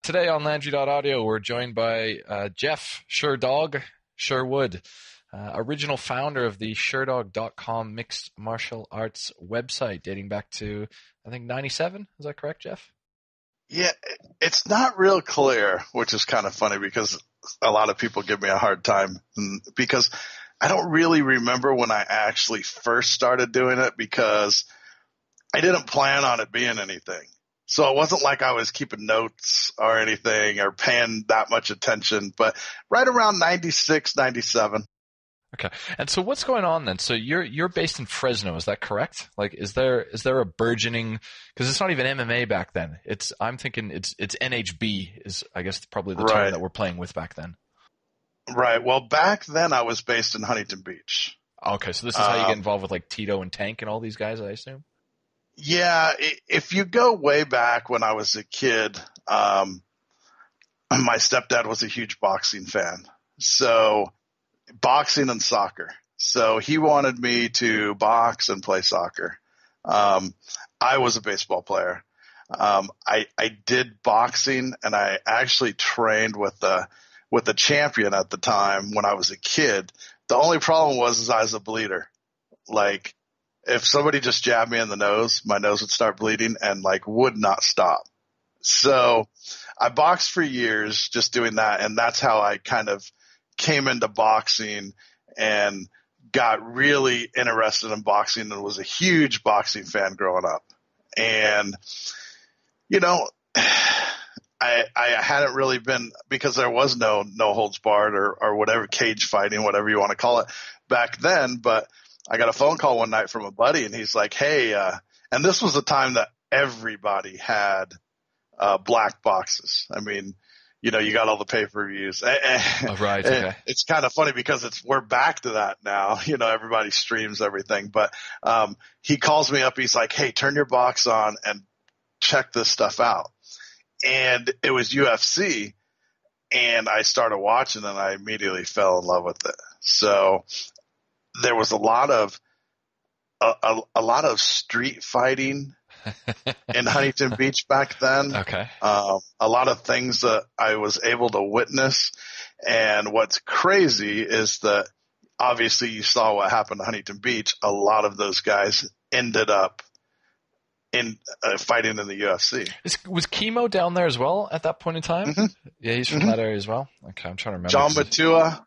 Today on Landry.Audio, we're joined by Jeff Sherdog Sherwood, original founder of the Sherdog.com mixed martial arts website dating back to, I think, 97. Is that correct, Jeff? Yeah, it's not real clear, which is kind of funny because a lot of people give me a hard time because I don't really remember when I actually first started doing it because I didn't plan on it being anything. So it wasn't like I was keeping notes or anything or paying that much attention, but right around 96, 97. Okay. And so what's going on then? So you're based in Fresno, is that correct? Like, is there a burgeoning, because it's not even MMA back then. I'm thinking it's NHB is, I guess, probably the term that we're playing with back then. Right. Well, back then I was based in Huntington Beach. Okay. So this is how you get involved with like Tito and Tank and all these guys, I assume? Yeah. If you go way back when I was a kid, my stepdad was a huge boxing fan. So boxing and soccer. So he wanted me to box and play soccer. I was a baseball player. I did boxing and I actually trained with the champion at the time when I was a kid. The only problem was I was a bleeder. Like if somebody just jabbed me in the nose, my nose would start bleeding and like would not stop. So I boxed for years just doing that. And that's how I kind of came into boxing and got really interested in boxing and was a huge boxing fan growing up. And, you know, I hadn't really been, because there was no holds barred or whatever, cage fighting, whatever you want to call it back then. But I got a phone call one night from a buddy and he's like, hey, and this was the time that everybody had black boxes. I mean, you know, you got all the pay-per-views. Oh, right. Okay. It's kind of funny because we're back to that now. You know, everybody streams everything. But he calls me up. He's like, hey, turn your box on and check this stuff out. And it was UFC. And I started watching and I immediately fell in love with it. So there was a lot of street fighting in Huntington Beach back then. Okay. A lot of things that I was able to witness. And what's crazy is that obviously you saw what happened to Huntington Beach. A lot of those guys ended up in fighting in the UFC. Was Chemo down there as well at that point in time? Mm-hmm. Yeah, he's from that area as well. Okay, I'm trying to remember. John Matua.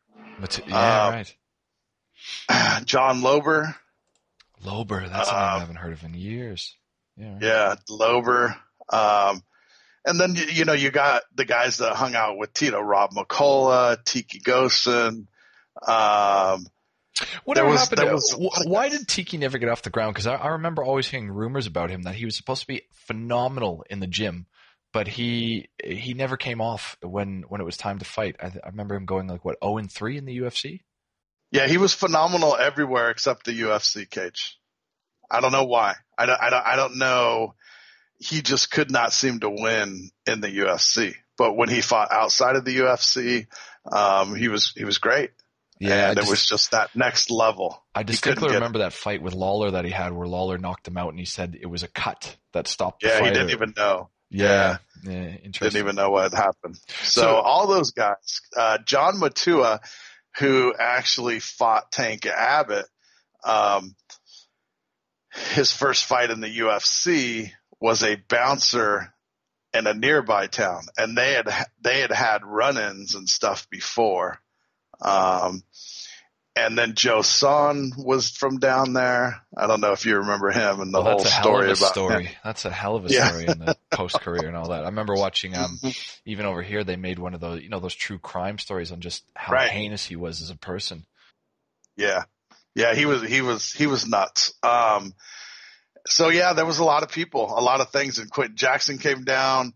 Yeah, right. John Lober. Lober, that's a name I haven't heard of in years. Yeah, right. Yeah, Lober. And then, you know, you got the guys that hung out with Tito, Rob McCullough, Tiki Gosen. Whatever happened? Why did Tiki never get off the ground? Because I remember always hearing rumors about him that he was supposed to be phenomenal in the gym, but he never came off when it was time to fight. I remember him going like, 0-3 in the UFC? Yeah, he was phenomenal everywhere except the UFC cage. I don't know why. I don't know. He just could not seem to win in the UFC. But when he fought outside of the UFC, he was great. Yeah, and it was just that next level. I distinctly remember that fight with Lawler that he had where Lawler knocked him out and he said it was a cut that stopped the fight. Yeah, he didn't even know. Yeah, interesting. Didn't even know what had happened. So all those guys, John Matua, who actually fought Tank Abbott, his first fight in the UFC was a bouncer in a nearby town, and they had run-ins and stuff before. And then Joe Son was from down there. I don't know if you remember him and the whole story about him. That's a hell of a story in the post-career and all that. I remember watching, even over here, they made one of those, those true crime stories on just how heinous he was as a person. Yeah. Yeah, he was nuts. So yeah, there was a lot of people, a lot of things, and Quentin Jackson came down.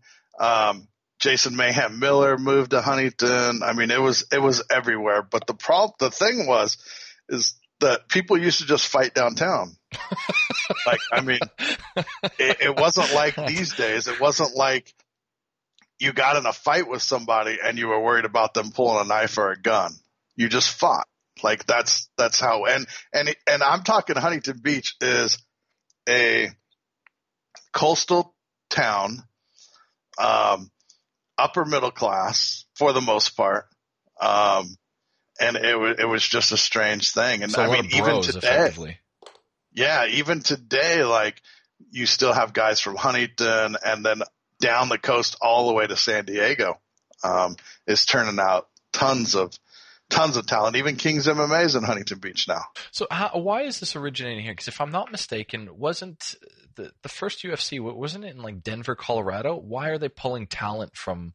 Jason Mayhem Miller moved to Huntington. I mean, it was everywhere. But the thing is that people used to just fight downtown. Like, I mean, it wasn't like these days. It wasn't like you got in a fight with somebody and you were worried about them pulling a knife or a gun. You just fought. Like that's how, and I'm talking Huntington Beach is a coastal town. upper middle class for the most part. And it was just a strange thing. And So I mean, even bros, today, effectively. yeah, even today, like you still have guys from Huntington and then down the coast all the way to San Diego, is turning out tons of talent. Even King's MMA is in Huntington Beach now. So why is this originating here? Because if I'm not mistaken, wasn't the first UFC, wasn't it in like Denver, Colorado? Why are they pulling talent from,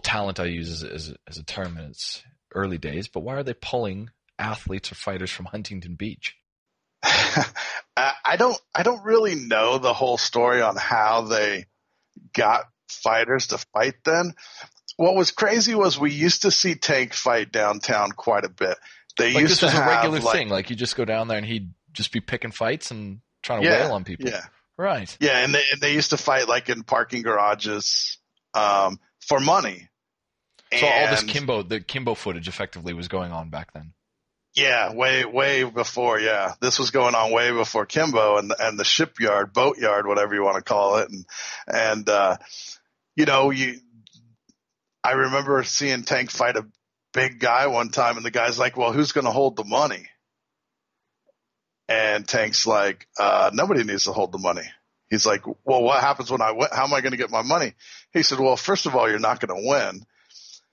talent I use as a term in its early days, but why are they pulling athletes or fighters from Huntington Beach? I don't really know the whole story on how they got fighters to fight then. What was crazy was we used to see Tank fight downtown quite a bit. They like used this was to a have regular thing. Like you just go down there and he'd just be picking fights and trying to wail on people. Yeah. Right. Yeah, and they used to fight like in parking garages for money. So all this the Kimbo footage effectively was going on back then. Yeah, way before. Yeah, this was going on way before Kimbo and the shipyard, boatyard, whatever you want to call it. And I remember seeing Tank fight a big guy one time, and the guy's like, "Well, who's going to hold the money?" And Tank's like, "Nobody needs to hold the money." He's like, "Well, what happens when I win? How am I going to get my money?" He said, "Well, first of all, you're not going to win.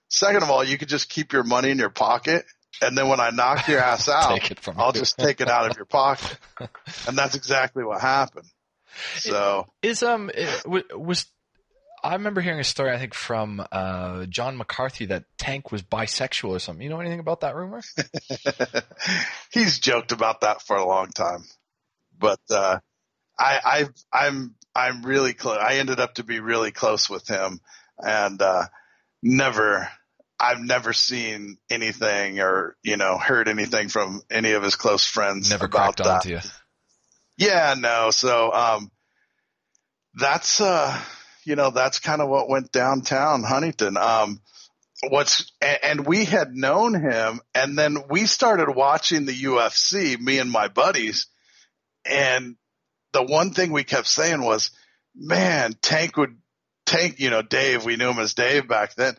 Second of all, you could just keep your money in your pocket. And then when I knock your ass out, I'll just take it out of your pocket." And that's exactly what happened. So I remember hearing a story, I think from John McCarthy, that Tank was bisexual or something. You know anything about that rumor? He's joked about that for a long time, but I'm really close. I ended up to be really close with him, and I've never seen anything or, heard anything from any of his close friends never about cracked that. onto you. Yeah, no. So, that's kind of what went downtown Huntington. And we had known him, and then we started watching the UFC, me and my buddies. And the one thing we kept saying was, man, Tank, Dave, we knew him as Dave back then.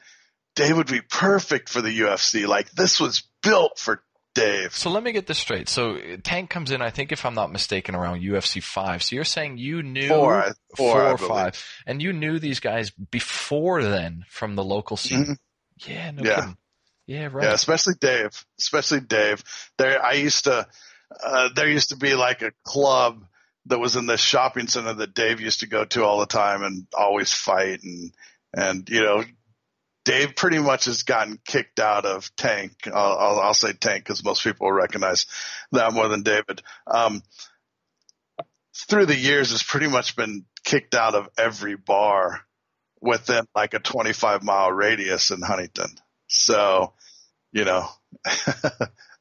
Dave would be perfect for the UFC. Like, this was built for Dave. So let me get this straight. So Tank comes in, I think, if I'm not mistaken, around UFC 5. So you're saying you knew four or 5, and you knew these guys before then from the local scene. Mm-hmm. Yeah, no kidding. Yeah, right. Yeah, especially Dave. There used to be like a club that was in the shopping center that Dave used to go to all the time and always fight, and Dave pretty much has gotten kicked out of Tank. I'll say Tank because most people will recognize that more than David. Through the years, has pretty much been kicked out of every bar within like a 25-mile radius in Huntington. So,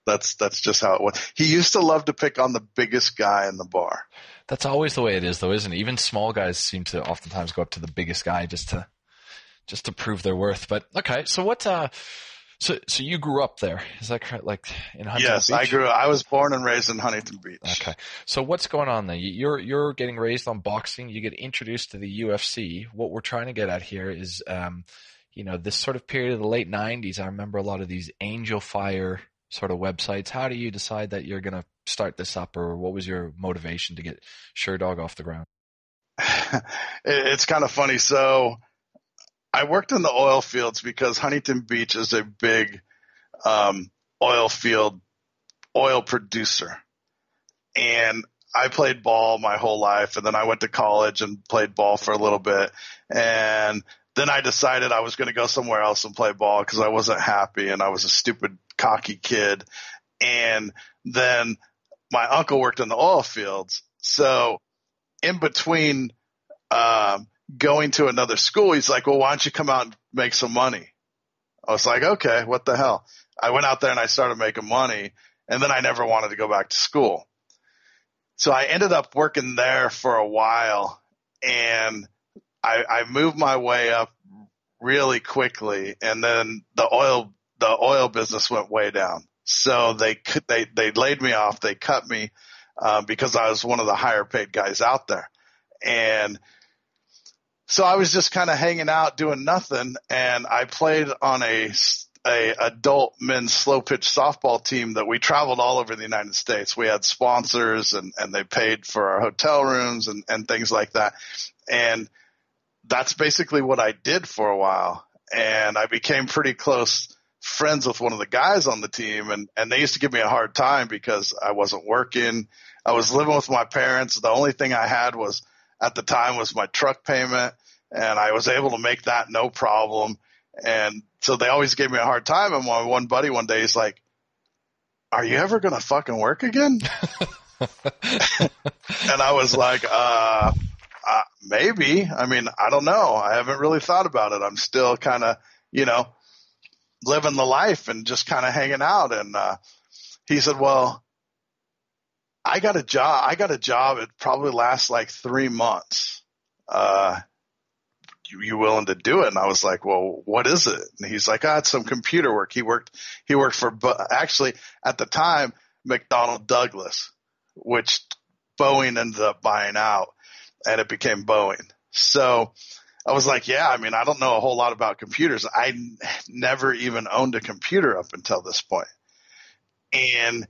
that's just how it was. He used to love to pick on the biggest guy in the bar. That's always the way it is, though, isn't it? Even small guys seem to oftentimes go up to the biggest guy just to prove their worth. But okay, so what? So you grew up there? Is that correct? Like in Huntington Beach? Yes, I was born and raised in Huntington Beach. Okay, so what's going on there? You're getting raised on boxing. You get introduced to the UFC. What we're trying to get at here is, this sort of period of the late '90s. I remember a lot of these Angel Fire sort of websites. How do you decide that you're going to start this up, or what was your motivation to get Sherdog off the ground? It's kind of funny. So I worked in the oil fields because Huntington Beach is a big oil producer. And I played ball my whole life, and then I went to college and played ball for a little bit. And then I decided I was going to go somewhere else and play ball because I wasn't happy, and I was a stupid, cocky kid. And then my uncle worked in the oil fields. So in between going to another school, he's like, well, why don't you come out and make some money? I was like, okay, what the hell? I went out there and I started making money, and then I never wanted to go back to school. So I ended up working there for a while, and I moved my way up really quickly, and then the oil business went way down. So they laid me off. They cut me because I was one of the higher paid guys out there. And So I was just kind of hanging out doing nothing, and I played on a adult men's slow pitch softball team that we traveled all over the United States. We had sponsors, and they paid for our hotel rooms and things like that. And that's basically what I did for a while. And I became pretty close friends with one of the guys on the team, and they used to give me a hard time because I wasn't working. I was living with my parents. The only thing I had was at the time was my truck payment, and I was able to make that no problem. And so they always gave me a hard time. And my one buddy one day, he's like, "Are you ever going to fucking work again?" And I was like, maybe. I mean, I don't know. I haven't really thought about it. I'm still kind of, living the life and just kind of hanging out. And he said, "Well, I got a job. It probably lasts like 3 months. You willing to do it?" And I was like, "Well, what is it?" And he's like, "It's some computer work." He worked for, actually at the time, McDonnell Douglas, which Boeing ended up buying out, and it became Boeing. So I was like, yeah, I mean, I don't know a whole lot about computers. I never even owned a computer up until this point. And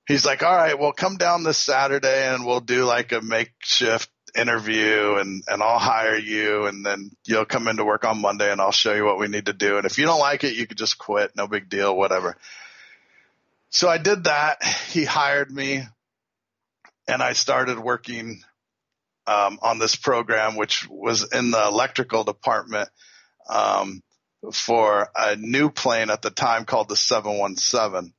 he's like, "All right, well, come down this Saturday and we'll do like a makeshift interview, and I'll hire you, and then you'll come into work on Monday and I'll show you what we need to do. And if you don't like it, you could just quit. No big deal, whatever." So I did that. He hired me, and I started working on this program, which was in the electrical department for a new plane at the time called the 717,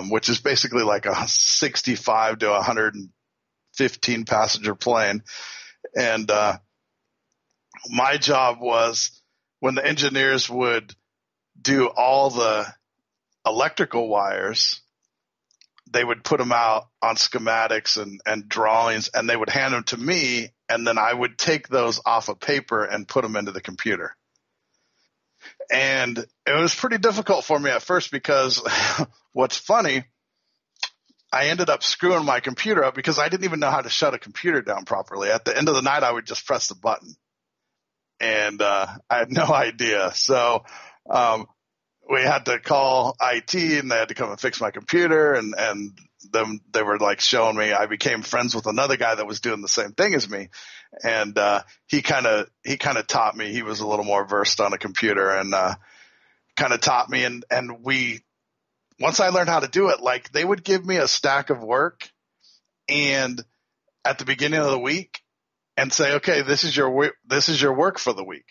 which is basically like a 65 to 115 passenger plane. And my job was, when the engineers would do all the electrical wires, they would put them out on schematics and drawings, and they would hand them to me, and then I would take those off of paper and put them into the computer. And it was pretty difficult for me at first because what's funny, I ended up screwing my computer up because I didn't even know how to shut a computer down properly. At the end of the night, I would just press the button, and I had no idea. So we had to call IT, and they had to come and fix my computer, and then they were like showing me. I became friends with another guy that was doing the same thing as me, and he kind of taught me. He was a little more versed on a computer, and kind of taught me. And once I learned how to do it, like, they would give me a stack of work, and at the beginning of the week, and say, "Okay, this is your work for the week."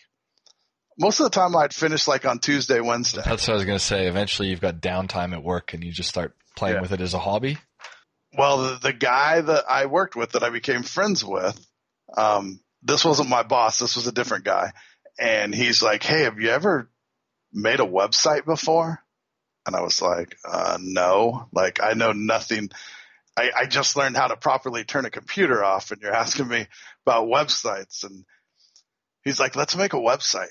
Most of the time I'd finish like on Tuesday, Wednesday. That's what I was going to say. Eventually you've got downtime at work and you just start playing with it as a hobby. Well, the guy that I worked with, that I became friends with, this wasn't my boss. This was a different guy. And he's like, "Hey, have you ever made a website before?" And I was like, no, like, I know nothing. I just learned how to properly turn a computer off, and you're asking me about websites. And he's like, "Let's make a website."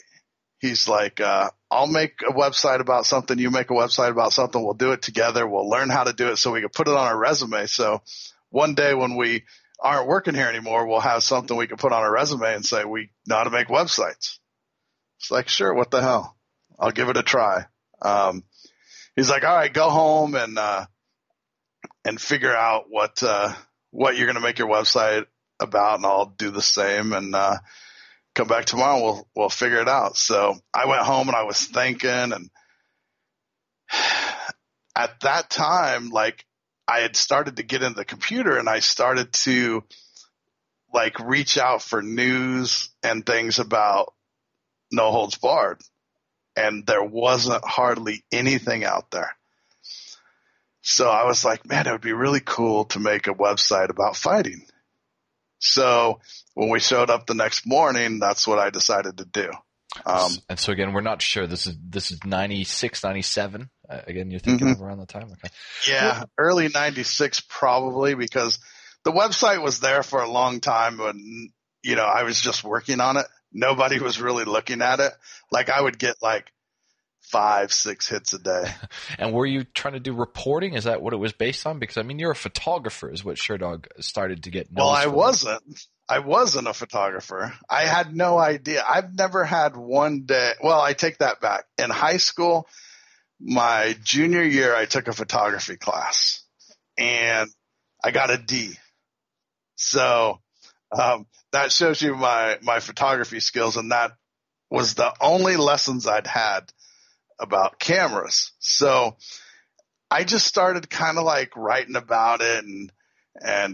He's like, "I'll make a website about something. You make a website about something. We'll do it together. We'll learn how to do it so we can put it on our resume. So one day when we aren't working here anymore, we'll have something we can put on our resume and say we know how to make websites." It's like, sure, what the hell? I'll give it a try. He's like, "All right, go home and figure out what you're going to make your website about, and I'll do the same, and come back tomorrow. We'll figure it out." So I went home and I was thinking, and at that time, like, I had started to get into the computer, and I started to like reach out for news and things about No Holds Barred, and there wasn't hardly anything out there. So I was like, man, it would be really cool to make a website about fighting. So when we showed up the next morning, that's what I decided to do. And so again, we're not sure. This is 96, 97. Again, you're thinking of around the time? Okay. Yeah, early 96 probably, because the website was there for a long time, but, I was just working on it. Nobody was really looking at it. Like, I would get like 5-6 hits a day. And were you trying to do reporting? Is that what it was based on? Because, I mean, you're a photographer is what Sherdog started to get noticed. Well, I wasn't. I wasn't a photographer. I had no idea. I've never had one day. Well, I take that back. In high school, my junior year, I took a photography class and I got a D. So, that shows you my photography skills. And that was the only lessons I'd had about cameras. So I just started kind of like writing about it and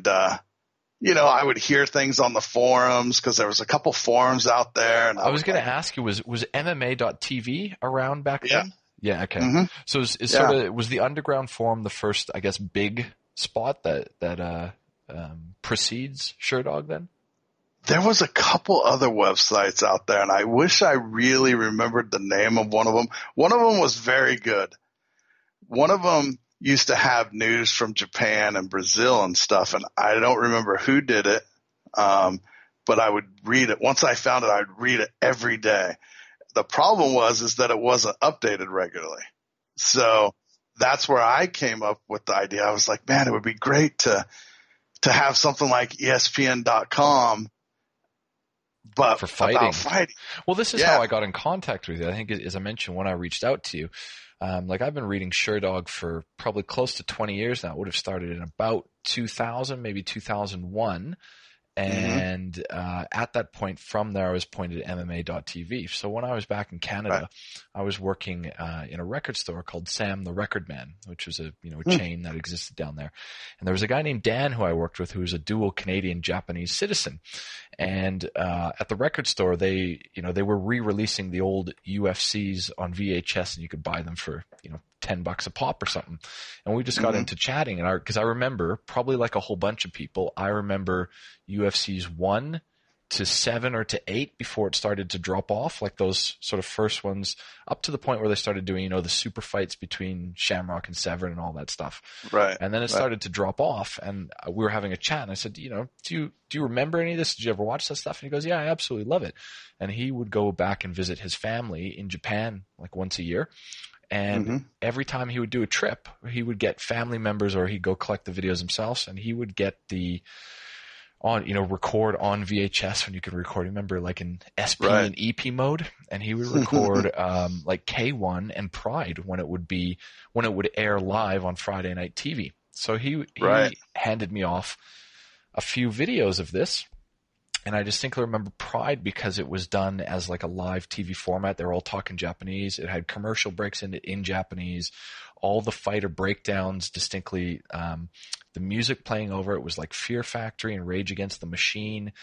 I would hear things on the forums because there was a couple forums out there. And I was going to ask you, was MMA.tv around back then? Yeah. Okay. Mm-hmm. So was the underground forum the first, I guess, big spot that precedes Sherdog then? There was a couple other websites out there, and I wish I really remembered the name of one of them. One of them was very good. One of them used to have news from Japan and Brazil and stuff, and I don't remember who did it, but I would read it. Once I found it, I'd read it every day. The problem is that it wasn't updated regularly. So that's where I came up with the idea. I was like, man, it would be great to have something like ESPN.com, but for fighting. About fighting. Well, this is how I got in contact with you. I think, as I mentioned, when I reached out to you, I've been reading Sherdog for probably close to 20 years now. It would have started in about 2000, maybe 2001. And at that point, from there, I was pointed at MMA.tv. So when I was back in Canada, I was working in a record store called Sam the Record Man, which was a chain that existed down there. And there was a guy named Dan who I worked with who was a dual Canadian-Japanese citizen. And at the record store, they were re-releasing the old UFCs on VHS, and you could buy them for $10 a pop or something. And we just got into chatting, and because I remember, probably like a whole bunch of people, I remember UFCs 1 to 7 or to 8 before it started to drop off, like those sort of first ones, up to the point where they started doing the super fights between Shamrock and Severn and all that stuff. Right. And then it started to drop off, and we were having a chat, and I said, do you remember any of this? Did you ever watch that stuff? And he goes, yeah, I absolutely love it. And he would go back and visit his family in Japan like once a year. And every time he would do a trip, he would get family members, or he'd go collect the videos himself, and he would get record on VHS when you could record. Remember, like in SP and EP mode, and he would record like K1 and Pride when it would air live on Friday night TV. So he handed me off a few videos of this. And I distinctly remember Pride because it was done as like a live TV format. They were all talking Japanese. It had commercial breaks in Japanese. All the fighter breakdowns distinctly, the music playing over it was like Fear Factory and Rage Against the Machine.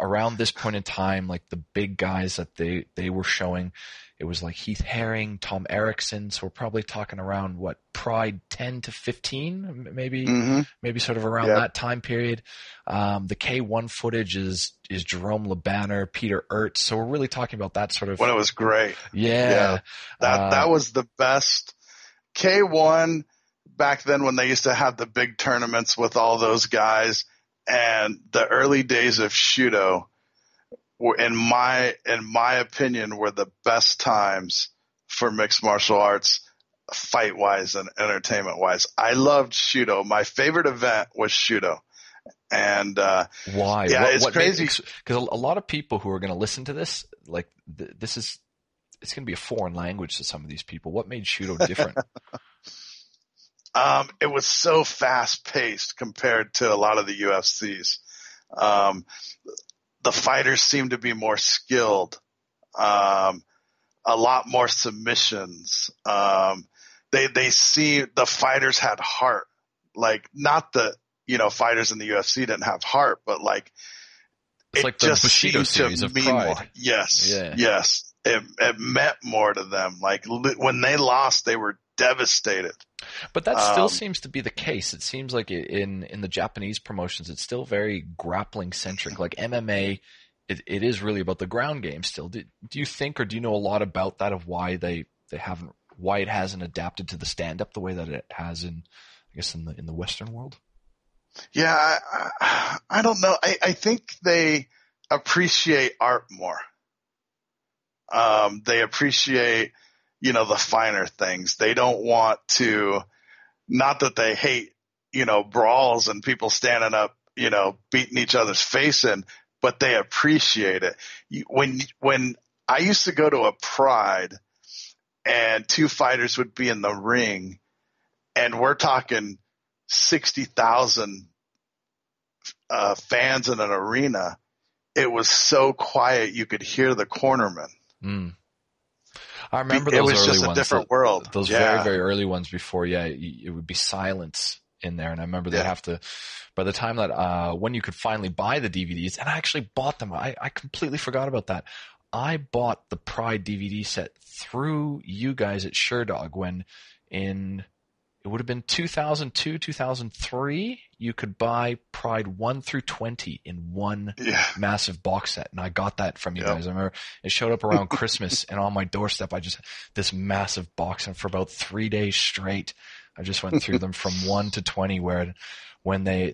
Around this point in time, like the big guys that they were showing, it was like Heath Herring, Tom Erickson. So we're probably talking around Pride 10 to 15, maybe sort of around that time period. The K1 footage is Jerome LeBanner, Peter Ertz. So we're really talking about that sort of when it was great. Yeah. That was the best. K1 back then, when they used to have the big tournaments with all those guys, and the early days of Shudo were, in my opinion, were the best times for mixed martial arts, fight wise and entertainment wise. I loved Shudo. My favorite event was Shudo. And why? Yeah, it's crazy because a lot of people who are going to listen to this, like it's going to be a foreign language to some of these people. What made Shudo different? It was so fast paced compared to a lot of the UFCs. The fighters seemed to be more skilled, a lot more submissions. The fighters had heart, like not the, fighters in the UFC didn't have heart, but like, it's like the Bushido series of Pride. More. Yes. Yeah. Yes. It meant more to them. Like when they lost, they were devastated. But that still seems to be the case. It seems like in the Japanese promotions, it's still very grappling centric. Like MMA, it is really about the ground game still. Do you think, or do you know a lot about that, of why why it hasn't adapted to the stand up the way that it has in the Western world? Yeah, I don't know. I think they appreciate art more. They appreciate, the finer things. They don't want to, not that they hate, brawls and people standing up beating each other's face in, but they appreciate it. When I used to go to a Pride and two fighters would be in the ring, and we're talking 60,000 fans in an arena, it was so quiet you could hear the cornerman. Mm. I remember those early ones. It was early just ones, a different world. Those very, very early ones before, it would be silence in there. And I remember they'd have to, by the time that, when you could finally buy the DVDs, and I actually bought them. I completely forgot about that. I bought the Pride DVD set through you guys at Sherdog when it would have been 2002, 2003, you could buy Pride 1 through 20 in one massive box set. And I got that from you guys. I remember it showed up around Christmas, and on my doorstep, I just had this massive box. And for about 3 days straight, I just went through them from 1 to 20,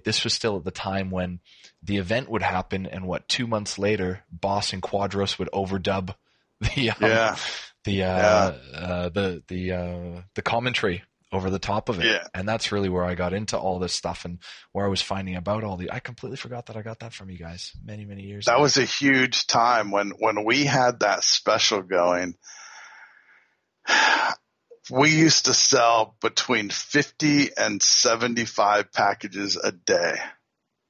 this was still at the time when the event would happen, and 2 months later, Boss and Quadros would overdub the commentary over the top of it. Yeah. And that's really where I got into all this stuff and where I was finding about I completely forgot that I got that from you guys many, many years ago. That was a huge time when we had that special going. We used to sell between 50 and 75 packages a day,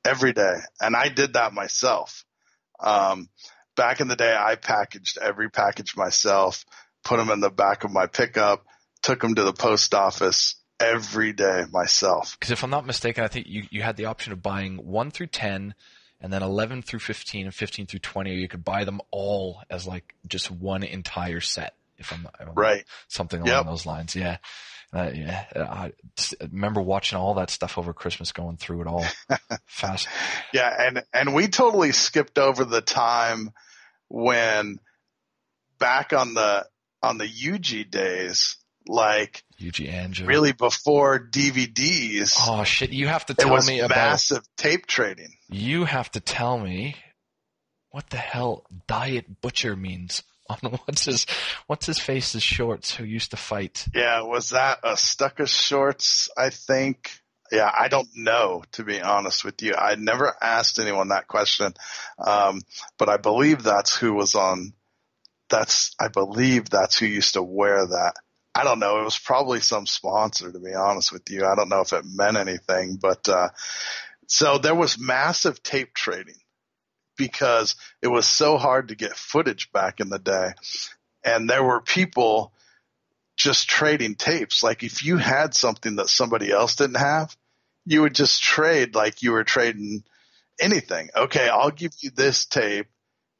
every day. And I did that myself. Back in the day, I packaged every package myself, put them in the back of my pickup, took them to the post office every day myself. Because if I'm not mistaken, I think you had the option of buying 1 through 10 and then 11 through 15 and 15 through 20, or you could buy them all as just one entire set. If I'm right. Something along those lines. Yeah. I remember watching all that stuff over Christmas, going through it all fast. Yeah. And we totally skipped over the time when back on the UG days, like UG Angel, really before DVDs. Oh shit. You have to tell me about massive tape trading. You have to tell me what the hell Diet Butcher means. On what's his face's shorts who used to fight? Yeah, was that a Stuckus shorts? I think. Yeah, I don't know, to be honest with you. I never asked anyone that question, but I believe that's who was on. I believe that's who used to wear that. I don't know. It was probably some sponsor, to be honest with you. I don't know if it meant anything, but so there was massive tape trading, because it was so hard to get footage back in the day. And there were people just trading tapes. Like if you had something that somebody else didn't have, you would just trade like you were trading anything. Okay, I'll give you this tape.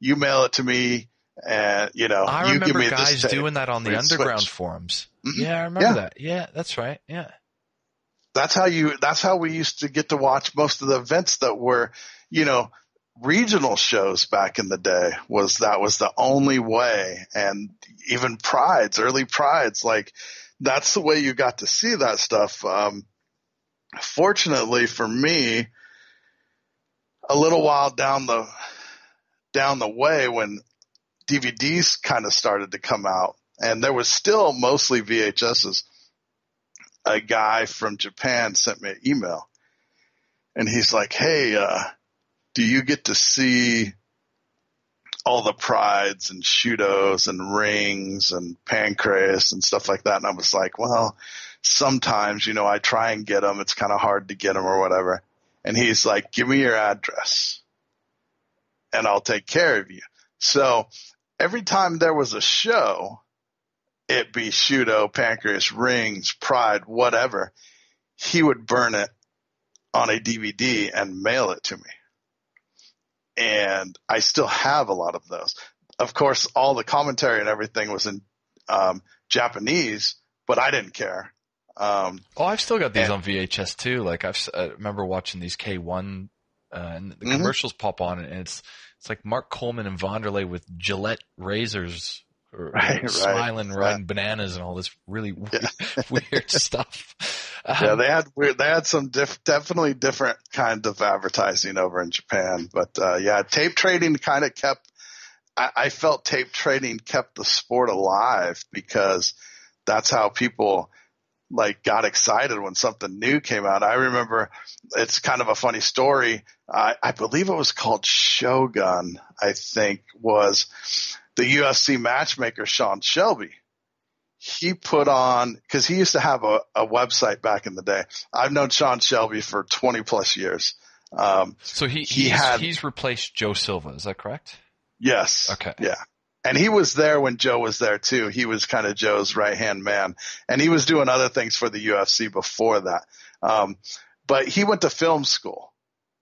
You mail it to me, and I you give me remember guys this tape. doing that on the underground forums. Mm-hmm. Yeah, I remember that. Yeah, that's right. Yeah. That's how we used to get to watch most of the events that were, regional shows back in the day. That was the only way. And even early prides, like that's the way you got to see that stuff. Fortunately for me, a little while down the way when DVDs kind of started to come out, and there was still mostly VHSs, a guy from Japan sent me an email, and he's like, hey, do you get to see all the prides and Shudos and rings and pancreas and stuff like that? And I was like, well, sometimes, I try and get them. It's kind of hard to get them or whatever. And he's like, give me your address and I'll take care of you. So every time there was a show, it be Shudo, pancreas, rings, pride, whatever, he would burn it on a DVD and mail it to me. And I still have a lot of those. Of course, all the commentary and everything was in Japanese, but I didn't care. I've still got these on VHS too. Like I remember watching these K1 and the commercials pop on, and it's like Mark Coleman and Vanderlei with Gillette razors, smiling, riding bananas, and all this really weird stuff. They had some definitely different kind of advertising over in Japan, but tape trading kind of I felt tape trading kept the sport alive, because that's how people got excited when something new came out. I remember, it's kind of a funny story. I believe it was called Shogun, I think, was the UFC matchmaker, Sean Shelby. He put on, because he used to have a website back in the day. I've known Sean Shelby for 20 plus years. So he's replaced Joe Silva, is that correct? Yes. Okay. Yeah. And he was there when Joe was there too. He was kind of Joe's right-hand man. And he was doing other things for the UFC before that. But he went to film school.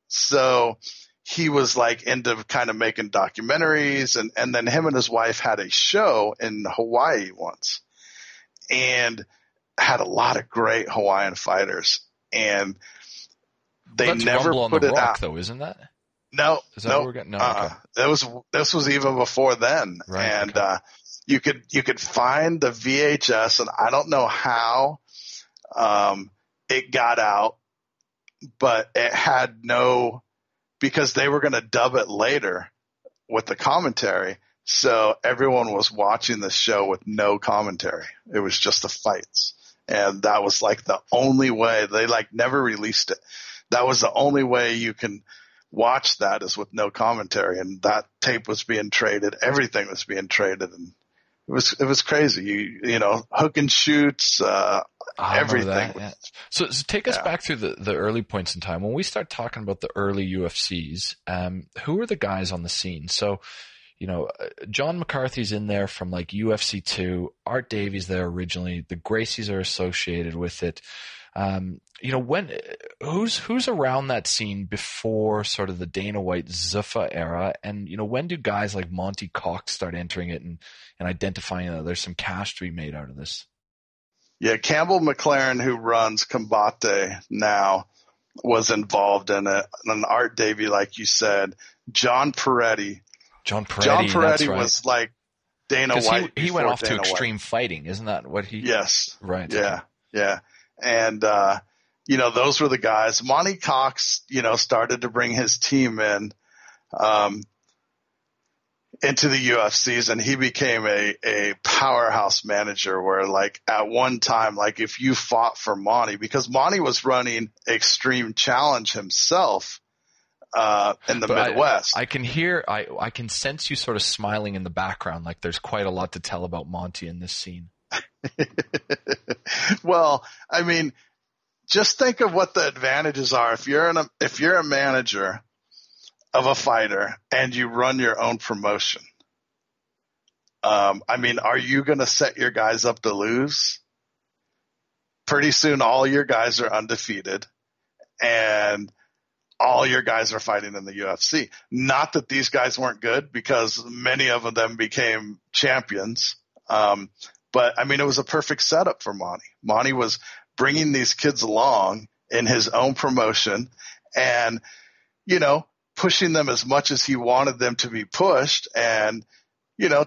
So he was like into kind of making documentaries. And then him and his wife had a show in Hawaii once and had a lot of great Hawaiian fighters. And they never Rumble on put the it Rock, out. though, isn't that? No, Is that what we're getting? No, okay. This was even before then. Right, and, okay. You could find the VHS, and I don't know how, it got out, but it had because they were going to dub it later with the commentary. So everyone was watching the show with no commentary. It was just the fights. And that was like the only way. They like never released it. That was the only way you can watch that, is with no commentary. And that tape was being traded. Everything was being traded. And it was crazy. You know, hook and shoots, everything. That, yeah. So take us back through the early points in time. When we start talking about the early UFCs, who are the guys on the scene? So, you know, John McCarthy's in there from like UFC 2. Art Davies there originally. The Gracies are associated with it. You know, who's around that scene before sort of the Dana White Zuffa era? And, you know, when do guys like Monty Cox start entering it and identifying that there's some cash to be made out of this? Yeah, Campbell McLaren, who runs Combate now, was involved in it. And Art Davie, like you said, John Peretti That's right. was like Dana White. He went off Dana to Extreme White. Fighting, isn't that what he? Yes. Right. Yeah. Yeah. And, you know, those were the guys. Monty Cox, you know, started to bring his team in, into the UFCs, and he became a powerhouse manager where, like, at one time, like, if you fought for Monty, because Monty was running Extreme Challenge himself, in the Midwest. I can sense you sort of smiling in the background, like there's quite a lot to tell about Monty in this scene. Well, I mean, just think of what the advantages are. If you're a manager of a fighter and you run your own promotion, I mean, are you going to set your guys up to lose? Pretty soon, all your guys are undefeated, and all your guys are fighting in the UFC. Not that these guys weren't good, because many of them became champions. But I mean, it was a perfect setup for Monty. Monty was bringing these kids along in his own promotion and, you know, pushing them as much as he wanted them to be pushed, and, you know,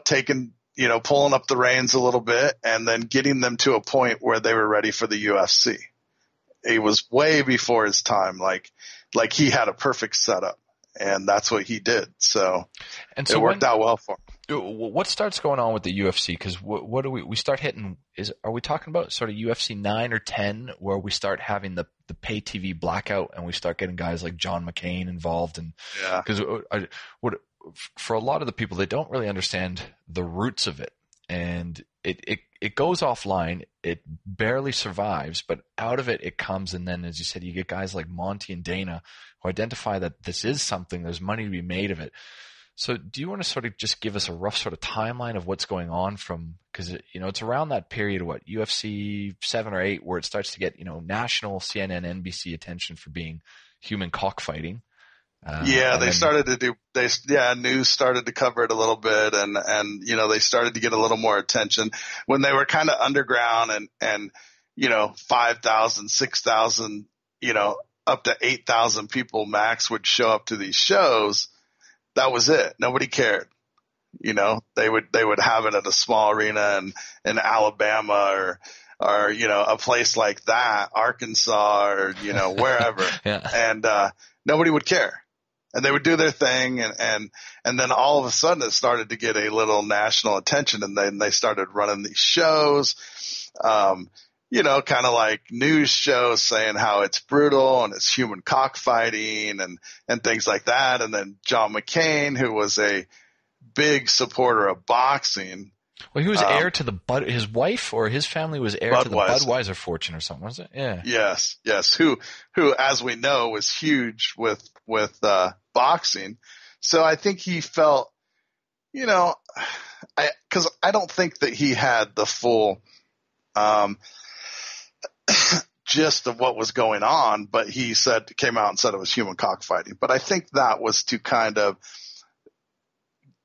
pulling up the reins a little bit and then getting them to a point where they were ready for the UFC. He was way before his time. Like he had a perfect setup, and that's what he did. So it worked out well for him. What starts going on with the UFC? Because what do we start hitting? Are we talking about sort of UFC 9 or 10, where we start having the pay TV blackout and we start getting guys like John McCain involved? And because for a lot of the people, they don't really understand the roots of it, and it goes offline. It barely survives, but out of it comes. And then, as you said, you get guys like Monty and Dana who identify that this is something. There's money to be made of it. So do you want to sort of just give us a rough sort of timeline of what's going on because it's around that period, UFC 7 or 8, where it starts to get, national CNN, NBC attention for being human cockfighting. News started to cover it a little bit, and they started to get a little more attention when they were kind of underground, and 5,000, 6,000, up to 8,000 people max would show up to these shows. That was it. Nobody cared. They would have it at a small arena in Alabama or a place like that, Arkansas, or wherever. Yeah. And nobody would care. And they would do their thing, and then all of a sudden it started to get a little national attention, and then they started running these shows. kind of like news shows saying how it's brutal and it's human cockfighting and things like that. And then John McCain, who was a big supporter of boxing. Well, he was heir to his wife or his family was heir to the Budweiser fortune or something, was it? Yeah. Yes. Who, as we know, was huge with boxing. So I think he felt, because I don't think that he had the full gist of what was going on, but he came out and said it was human cockfighting. But I think that was to kind of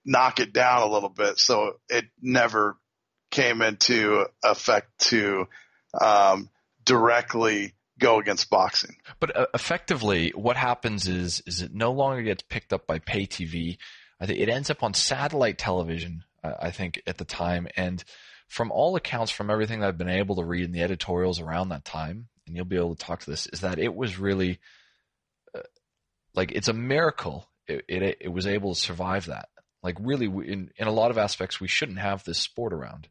knock it down a little bit, so it never came into effect to directly go against boxing. But effectively, what happens is it no longer gets picked up by pay TV. I think it ends up on satellite television, I think, at the time. And from all accounts, from everything that I've been able to read in the editorials around that time, and you'll be able to talk to this, is that it was really it's a miracle it was able to survive that. Like, really, in a lot of aspects, we shouldn't have this sport around.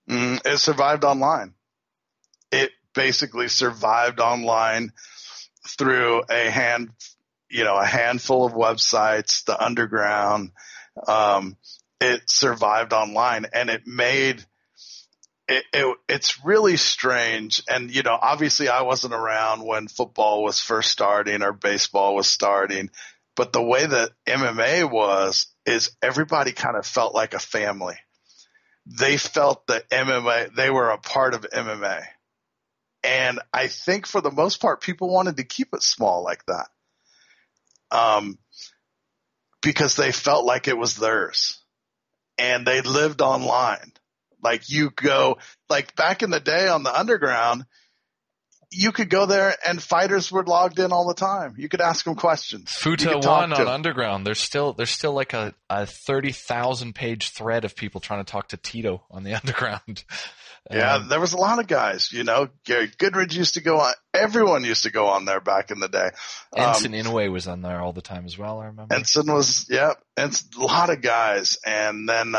It survived online. It basically survived online through a handful of websites, the underground. It survived online, and it made it's really strange. And, obviously I wasn't around when football was first starting or baseball was starting, but the way that MMA is everybody kind of felt like a family. They felt that MMA, they were a part of MMA. And I think for the most part, people wanted to keep it small like that. Because they felt like it was theirs. And they lived online. Like back in the day on the underground, you could go there and fighters were logged in all the time. You could ask them questions. Futa One on Underground. There's still like a 30,000 page thread of people trying to talk to Tito on the Underground. Yeah, there was a lot of guys, Gary Goodridge used to go on. Everyone used to go on there back in the day. Ensign Inoue was on there all the time as well, I remember. Ensign was, a lot of guys. And then,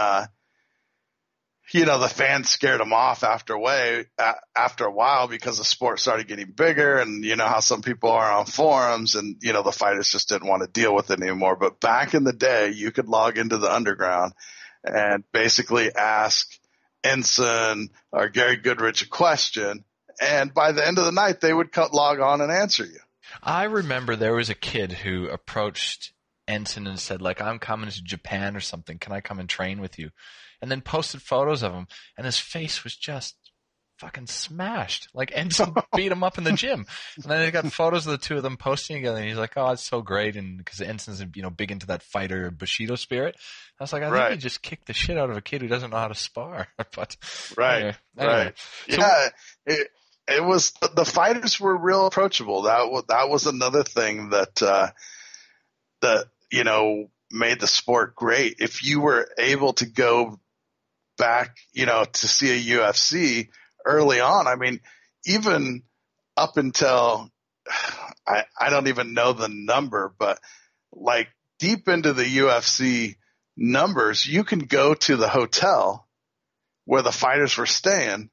the fans scared him off after a while because the sport started getting bigger, and how some people are on forums, and the fighters just didn't want to deal with it anymore. But back in the day, you could log into the Underground and basically ask Ensign or Gary Goodridge a question, and by the end of the night, they would log on and answer you. I remember there was a kid who approached Ensign and said, I'm coming to Japan or something. Can I come and train with you? And then posted photos of him, and his face was just fucking smashed. Like, Ensign beat him up in the gym. And then they got photos of the two of them posting together, and he's like, oh, it's so great. And because Ensign's, big into that fighter Bushido spirit. I was like, I think he just kicked the shit out of a kid who doesn't know how to spar. But anyway. So, yeah, it was, the fighters were real approachable. That was another thing that made the sport great. If you were able to go back, to see a UFC early on, even up until, I don't even know the number, but deep into the UFC numbers, you can go to the hotel where the fighters were staying,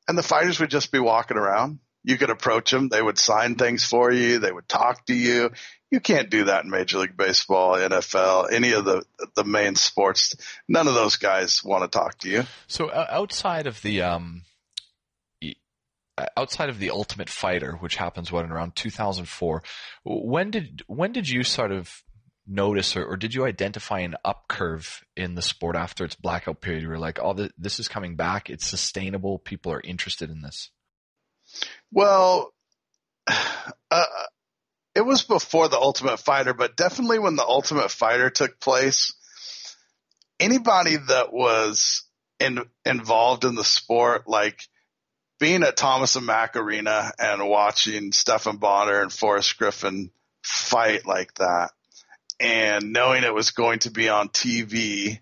and the fighters would just be walking around. You could approach them. They would sign things for you. They would talk to you. You can't do that in Major League Baseball, NFL, any of the main sports. None of those guys want to talk to you. So outside of the Ultimate Fighter, which happens in around 2004, when did you sort of notice or did you identify an up curve in the sport after its blackout period? You were like, oh, this is coming back. It's sustainable. People are interested in this. Well, it was before the Ultimate Fighter, but definitely when the Ultimate Fighter took place, anybody that was involved in the sport, like being at Thomas and Mack Arena and watching Stephan Bonner and Forrest Griffin fight like that, and knowing it was going to be on TV,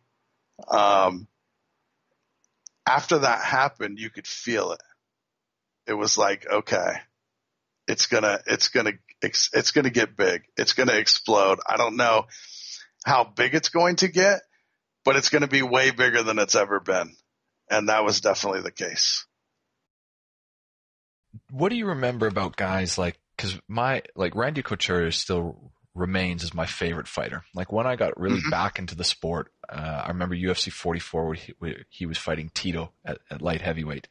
after that happened, you could feel it. It was like, okay, it's gonna get big. It's gonna explode. I don't know how big it's going to get, but it's going to be way bigger than it's ever been. And that was definitely the case. What do you remember about guys because Randy Couture still remains as my favorite fighter. Like when I got really back into the sport, I remember UFC 44 where he was fighting Tito at light heavyweight.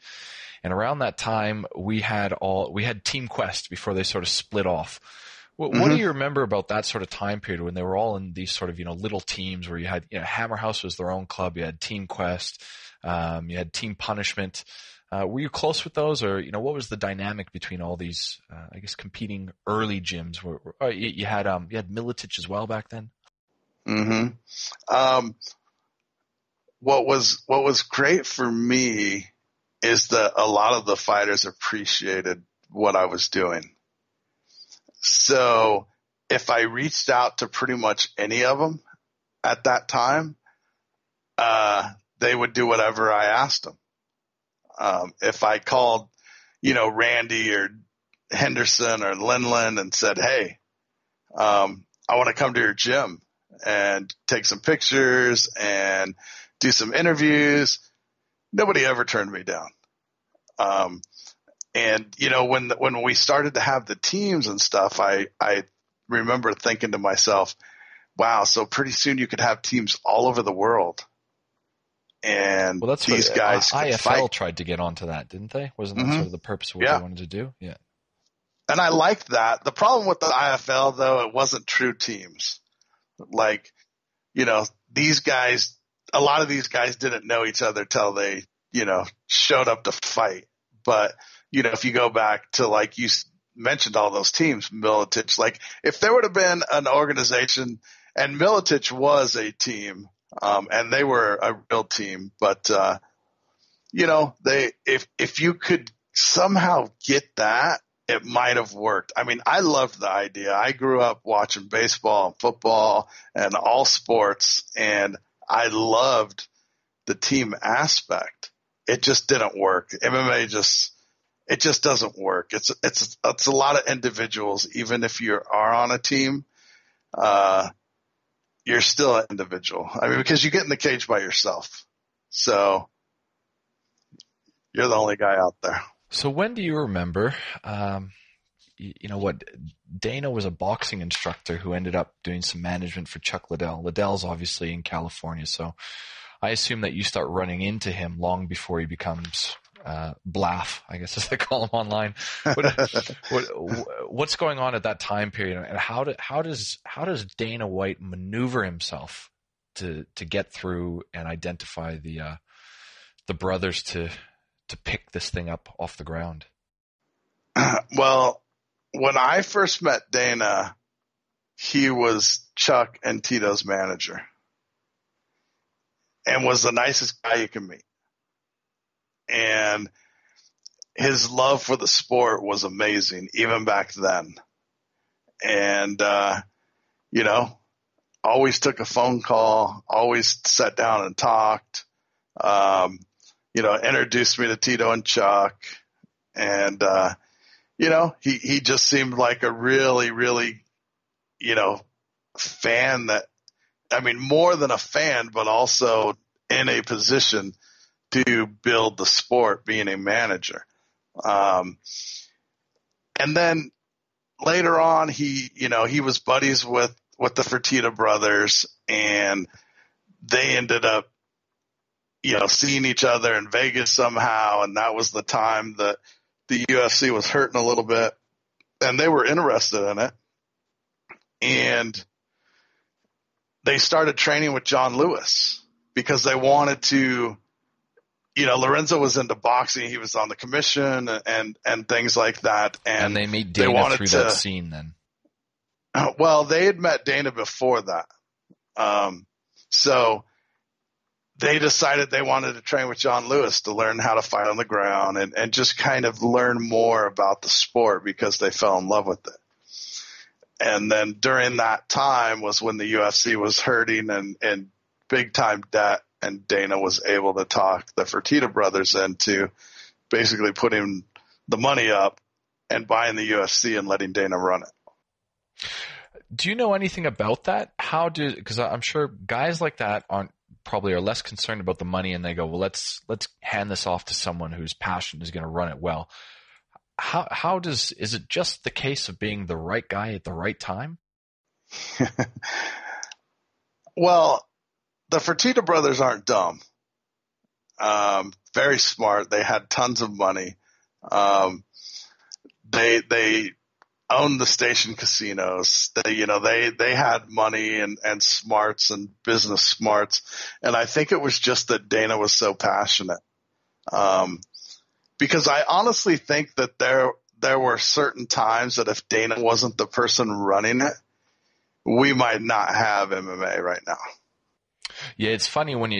And around that time, we had Team Quest before they sort of split off. What do you remember about that sort of time period when they were all in these sort of, little teams where you had, Hammer House was their own club, you had Team Quest, you had Team Punishment. Were you close with those, or what was the dynamic between all these, I guess, competing early gyms? You had Miletich as well back then. What was great for me is that a lot of the fighters appreciated what I was doing. So if I reached out to pretty much any of them at that time, they would do whatever I asked them. If I called, Randy or Henderson or Linland and said, hey, I want to come to your gym and take some pictures and do some interviews, nobody ever turned me down. And when we started to have the teams and stuff, I remember thinking to myself, wow, so pretty soon you could have teams all over the world. And that's these guys IFL fight. tried to get onto that, didn't they? Wasn't that sort of the purpose of what they wanted to do? Yeah. And I liked that. The problem with the IFL, though, it wasn't true teams. Like, these guys, a lot of these guys didn't know each other till they, showed up to fight. But, if you go back to, like you mentioned all those teams, Miletich, like if there would have been an organization, and Miletich was a team, and they were a real team, but, if you could somehow get that, it might have worked. I mean, I loved the idea. I grew up watching baseball and football and all sports, and I loved the team aspect. It just didn't work. MMA it just doesn't work. It's a lot of individuals. Even if you are on a team, you're still an individual. I mean, because you get in the cage by yourself. So you're the only guy out there. So when do you remember, Dana was a boxing instructor who ended up doing some management for Chuck Liddell. Liddell's obviously in California, so I assume that you start running into him long before he becomes Blaff, I guess as they call him online. What's going on at that time period, and how does Dana White maneuver himself to get through and identify the brothers to pick this thing up off the ground? Well, when I first met Dana, he was Chuck and Tito's manager and was the nicest guy you can meet. And his love for the sport was amazing, even back then. And, always took a phone call, always sat down and talked, introduced me to Tito and Chuck. And, he just seemed like a really, really, fan more than a fan, but also in a position to build the sport, being a manager. And then later on, he was buddies with the Fertitta brothers, and they ended up, seeing each other in Vegas somehow. And that was the time that the UFC was hurting a little bit, and they were interested in it. And they started training with John Lewis because they wanted to, Lorenzo was into boxing. He was on the commission and things like that. And they meet Dana through that scene then. Well, they had met Dana before that. So they decided they wanted to train with John Lewis to learn how to fight on the ground and just kind of learn more about the sport because they fell in love with it. And then during that time was when the UFC was hurting and big time debt, and Dana was able to talk the Fertitta brothers into basically putting the money up and buying the UFC and letting Dana run it. Do you know anything about that? Because I'm sure guys like that are less concerned about the money, and they go, well, let's hand this off to someone who's passionate, is going to run it well. is it just the case of being the right guy at the right time? Well, the Fertitta brothers aren't dumb. Very smart. They had tons of money. They owned the station casinos. They had money and smarts and business smarts. And I think it was just that Dana was so passionate. Because I honestly think that there were certain times that if Dana wasn't the person running it, we might not have MMA right now. Yeah, it's funny when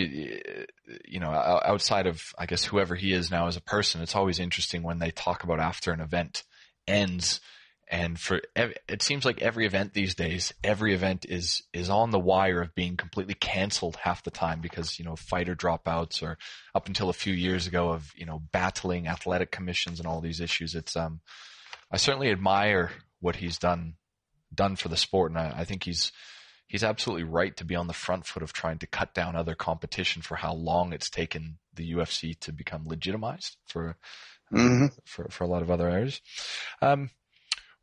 outside of, I guess, whoever he is now as a person, it's always interesting when they talk about after an event ends. And it seems like every event these days, every event is on the wire of being completely canceled half the time because, fighter dropouts, or up until a few years ago of, battling athletic commissions and all these issues. It's, I certainly admire what he's done for the sport. And I think he's absolutely right to be on the front foot of trying to cut down other competition for how long it's taken the UFC to become legitimized for a lot of other areas.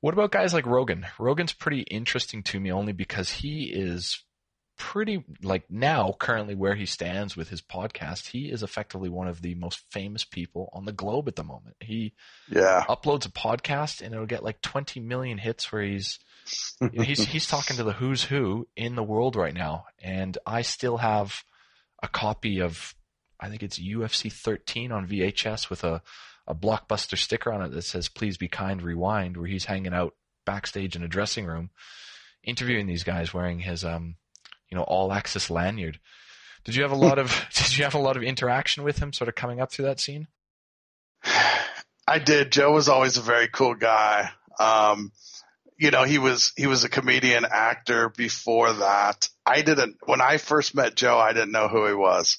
What about guys like Rogan? Rogan's pretty interesting to me only because he is pretty, like, now currently where he stands with his podcast, he is effectively one of the most famous people on the globe at the moment. He uploads a podcast and it'll get like 20 million hits where he's talking to the who's who in the world right now. And I still have a copy of, I think it's UFC 13 on VHS with a Blockbuster sticker on it that says, "Please be kind, rewind," where he's hanging out backstage in a dressing room, interviewing these guys wearing his, all access lanyard. Did you have a lot of interaction with him sort of coming up through that scene? I did. Joe was always a very cool guy. He was a comedian actor before that. When I first met Joe, I didn't know who he was.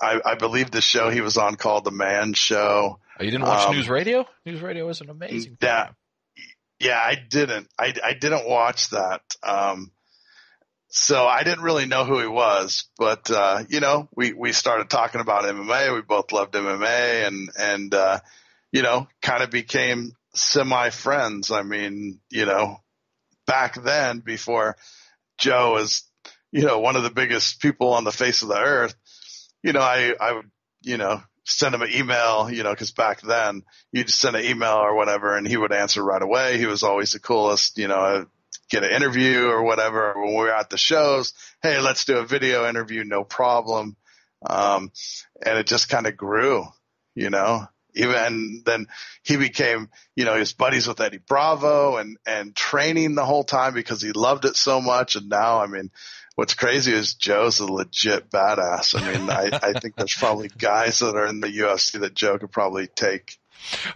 I believe the show he was on called The Man Show. Oh, you didn't watch News Radio? News Radio was an amazing program. Yeah, I didn't. I didn't watch that. So I didn't really know who he was, but we started talking about MMA. We both loved MMA and kind of became semi-friends. I mean, back then, before Joe was, one of the biggest people on the face of the earth, I would, send him an email, cause back then you just send an email or whatever and he would answer right away. He was always the coolest, get an interview or whatever. When we were at the shows, hey, let's do a video interview. No problem. And it just kind of grew, even then he became, he was buddies with Eddie Bravo and training the whole time because he loved it so much. And now, I mean, what's crazy is Joe's a legit badass. I mean, I think there's probably guys that are in the UFC that Joe could probably take.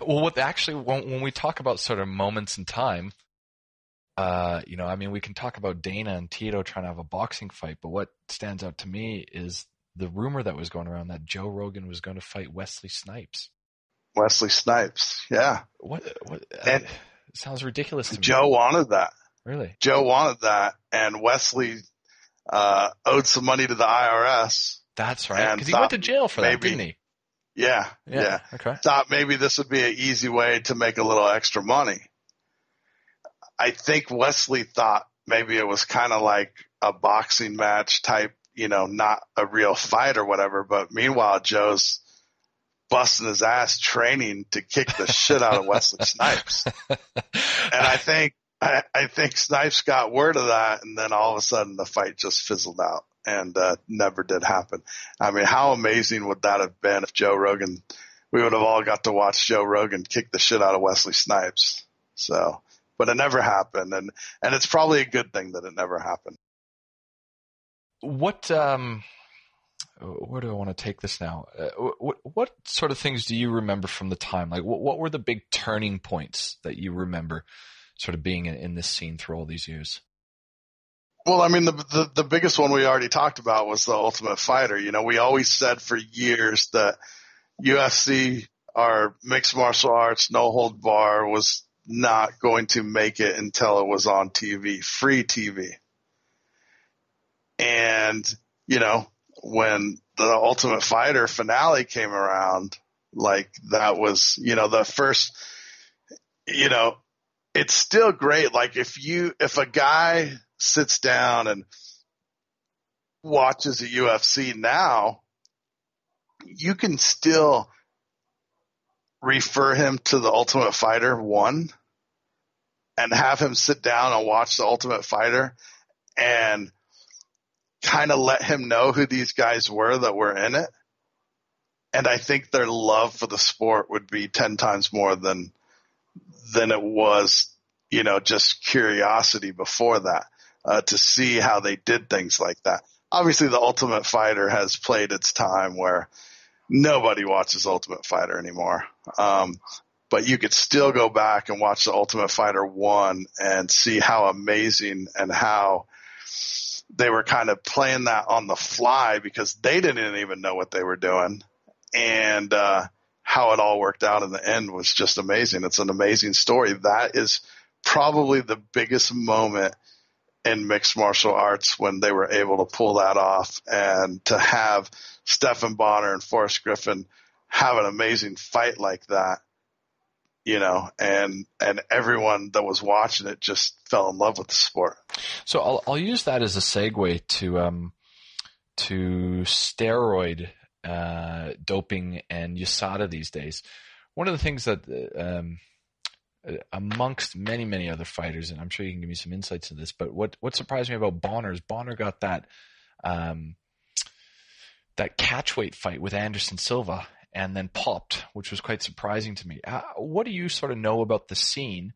Well, when we talk about sort of moments in time, we can talk about Dana and Tito trying to have a boxing fight, but what stands out to me is the rumor that was going around that Joe Rogan was going to fight Wesley Snipes. Wesley Snipes, yeah. It sounds ridiculous to me. Joe wanted that. Really? Joe wanted that, and Wesley owed some money to the IRS. That's right, because he went to jail for that, didn't he? Yeah. Okay. Thought maybe this would be an easy way to make a little extra money. I think Wesley thought maybe it was kind of like a boxing match type, not a real fight or whatever. But meanwhile, Joe's busting his ass training to kick the shit out of Wesley Snipes. And I think Snipes got word of that, and then all of a sudden the fight just fizzled out and never did happen. I mean, how amazing would that have been if we would have all got to watch Joe Rogan kick the shit out of Wesley Snipes. So, but it never happened, and it's probably a good thing that it never happened. Where do I want to take this now? What sort of things do you remember from the time? Like, what were the big turning points that you remember sort of being in this scene through all these years? Well, I mean, the biggest one we already talked about was the Ultimate Fighter. We always said for years that UFC, our mixed martial arts, no hold bar, was not going to make it until it was on TV, free TV. And, when the Ultimate Fighter finale came around, Like that was, the first, it's still great. Like if a guy sits down and watches a UFC now, you can still refer him to the Ultimate Fighter 1 and have him sit down and watch the Ultimate Fighter and kind of let him know who these guys were that were in it. And I think their love for the sport would be 10 times more than it was, just curiosity before that, to see how they did things like that. Obviously, the Ultimate Fighter has played its time where nobody watches Ultimate Fighter anymore. But you could still go back and watch the Ultimate Fighter 1 and see how amazing and how they were kind of playing that on the fly because they didn't even know what they were doing. And how it all worked out in the end was just amazing. It's an amazing story. That is probably the biggest moment in mixed martial arts when they were able to pull that off, and to have Stephan Bonner and Forrest Griffin have an amazing fight like that, and everyone that was watching it just fell in love with the sport. So I'll use that as a segue to steroid doping and USADA these days. One of the things that amongst many, many other fighters, and I'm sure you can give me some insights into this, but what surprised me about Bonner is Bonner got that catchweight fight with Anderson Silva and then popped, which was quite surprising to me. What do you sort of know about the scene,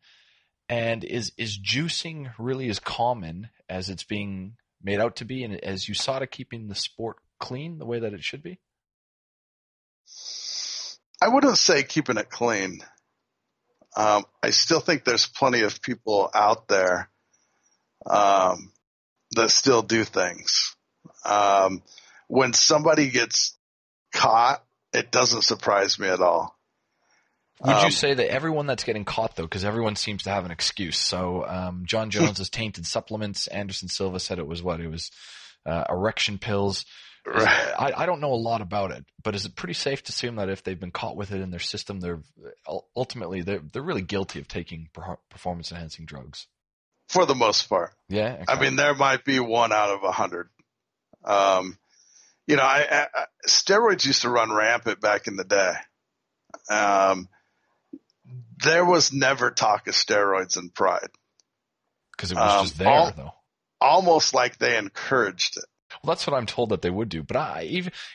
and is juicing really as common as it's being made out to be, and as USADA keeping the sport clean the way that it should be? I wouldn't say keeping it clean. I still think there's plenty of people out there that still do things. When somebody gets caught, it doesn't surprise me at all. Would you say that everyone that's getting caught, though, because everyone seems to have an excuse. So John Jones' tainted supplements. Anderson Silva said it was erection pills. Right. I don't know a lot about it, but is it pretty safe to assume that if they've been caught with it in their system, they're really guilty of taking performance-enhancing drugs? For the most part. Yeah. Okay. I mean, there might be 1 out of 100. Steroids used to run rampant back in the day. There was never talk of steroids in Pride. Because it was just there, though. Almost like they encouraged it. Well, that's what I'm told that they would do. But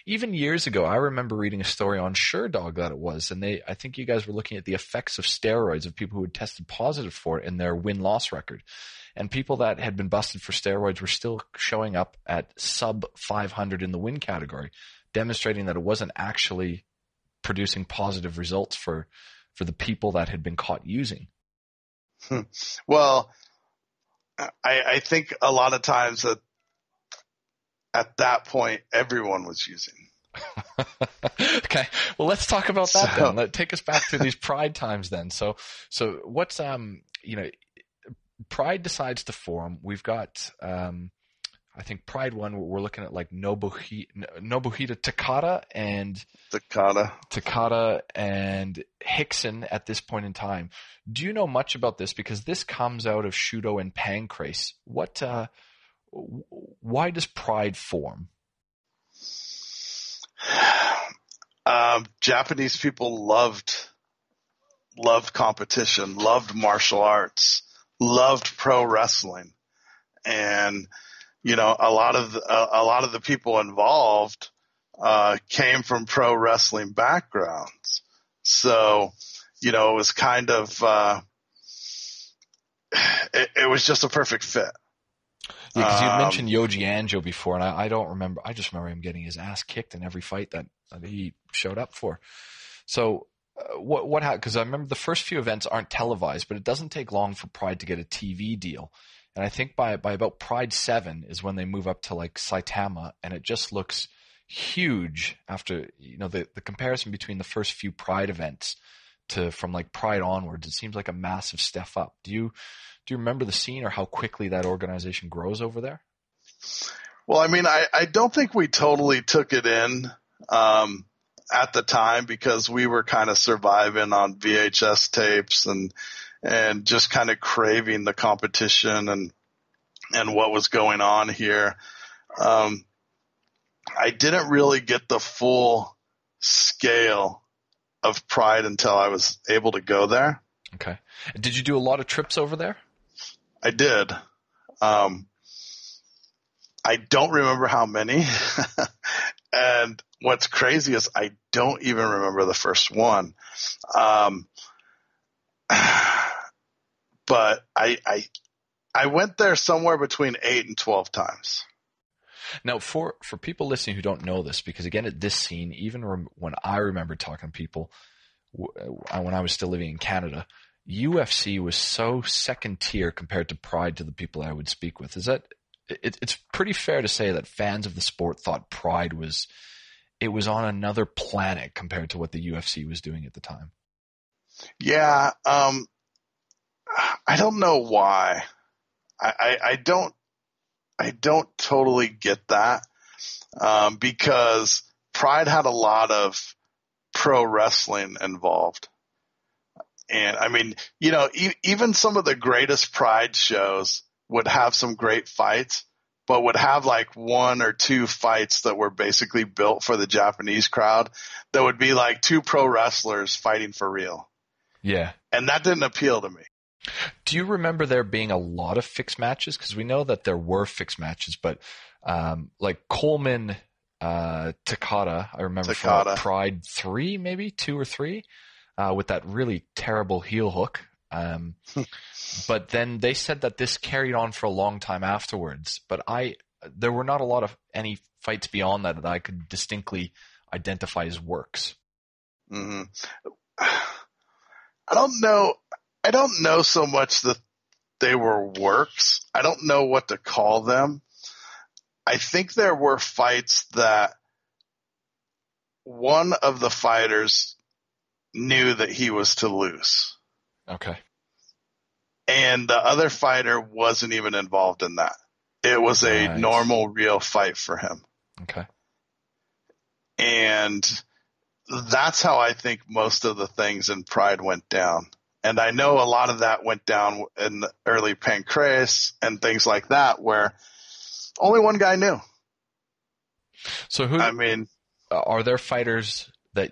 even years ago, I remember reading a story on Sherdog that it was, and I think you guys were looking at the effects of steroids of people who had tested positive for it in their win-loss record. And people that had been busted for steroids were still showing up at sub 500 in the win category, demonstrating that it wasn't actually producing positive results for the people that had been caught using. Well, I think a lot of times that at that point, everyone was using. Okay. Well, let's talk about that then. Take us back to these Pride times then. So what's, Pride decides to form. We've got, I think Pride 1, we're looking at like Nobuhita Takada and Hickson at this point in time. Do you know much about this? Because this comes out of Shudo and Pancrase. Why does Pride form? Japanese people loved competition, loved martial arts, loved pro wrestling, and a lot of the people involved came from pro wrestling backgrounds. So it was kind of it was just a perfect fit. Yeah, because you mentioned Yoji Anjo before, and I don't remember. I just remember him getting his ass kicked in every fight that he showed up for. So what happened? Because I remember the first few events aren't televised, but it doesn't take long for Pride to get a TV deal. And I think by about Pride 7 is when they move up to like Saitama, and it just looks huge after the comparison between the first few Pride events from like Pride onwards. It seems like a massive step up. Do you remember the scene or how quickly that organization grows over there? Well, I mean, I don't think we totally took it in. at the time because we were kind of surviving on VHS tapes and just kind of craving the competition and what was going on here. I didn't really get the full scale of Pride until I was able to go there. Okay. Did you do a lot of trips over there? I did. I don't remember how many. And what's crazy is I don't even remember the first one. But I went there somewhere between 8 and 12 times. Now, for people listening who don't know this, because again, at this scene, even when I remember talking to people when I was still living in Canada, UFC was so second tier compared to Pride to the people I would speak with. Is that it's pretty fair to say that fans of the sport thought Pride was on another planet compared to what the UFC was doing at the time? Yeah, I don't know why. I don't totally get that, because Pride had a lot of pro wrestling involved. And I mean, even some of the greatest Pride shows would have some great fights, but would have like one or two fights that were basically built for the Japanese crowd that would be like two pro wrestlers fighting for real. Yeah. And that didn't appeal to me. Do you remember there being a lot of fixed matches? Because we know that there were fixed matches, but like Coleman, Takada, I remember from Pride 3, maybe 2 or 3, with that really terrible heel hook. But then they said that this carried on for a long time afterwards. But there were not a lot of any fights beyond that I could distinctly identify as works. Mm-hmm. I don't know so much that they were works. I don't know what to call them. I think there were fights that one of the fighters knew that he was to lose. Okay. And the other fighter wasn't even involved in that. It was a normal, real fight for him. Okay. And that's how I think most of the things in Pride went down. And I know a lot of that went down in the early Pancrase and things like that, where only one guy knew. So are there fighters that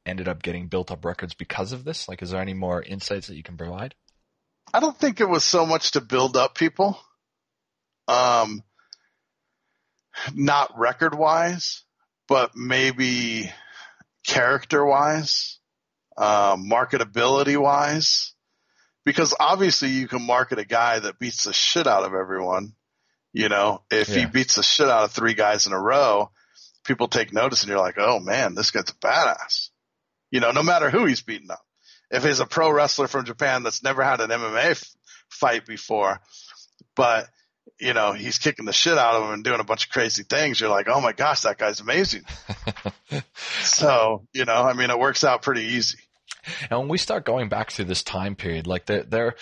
ended up getting built up records because of this? Like, is there any more insights that you can provide? I don't think it was so much to build up people. Not record wise, but maybe character wise. Marketability wise, because obviously you can market a guy that beats the shit out of everyone. If he beats the shit out of 3 guys in a row, people take notice and you're like, oh man, this guy's a badass. No matter who he's beating up. If he's a pro wrestler from Japan that's never had an MMA fight before, but he's kicking the shit out of him and doing a bunch of crazy things, you're like, oh my gosh, that guy's amazing. So, it works out pretty easy. And when we start going back through this time period, like there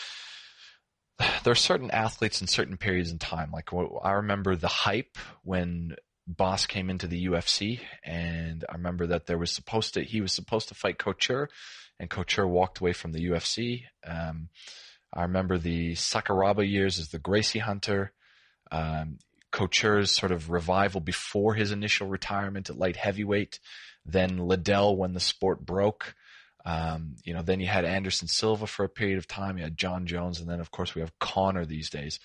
are certain athletes in certain periods in time. Like I remember the hype when Boss came into the UFC, and I remember that he was supposed to fight Couture, and Couture walked away from the UFC. I remember the Sakuraba years as the Gracie Hunter. Couture's sort of revival before his initial retirement at light heavyweight, then Liddell when the sport broke. Then you had Anderson Silva for a period of time, you had John Jones, and then of course we have Conor these days.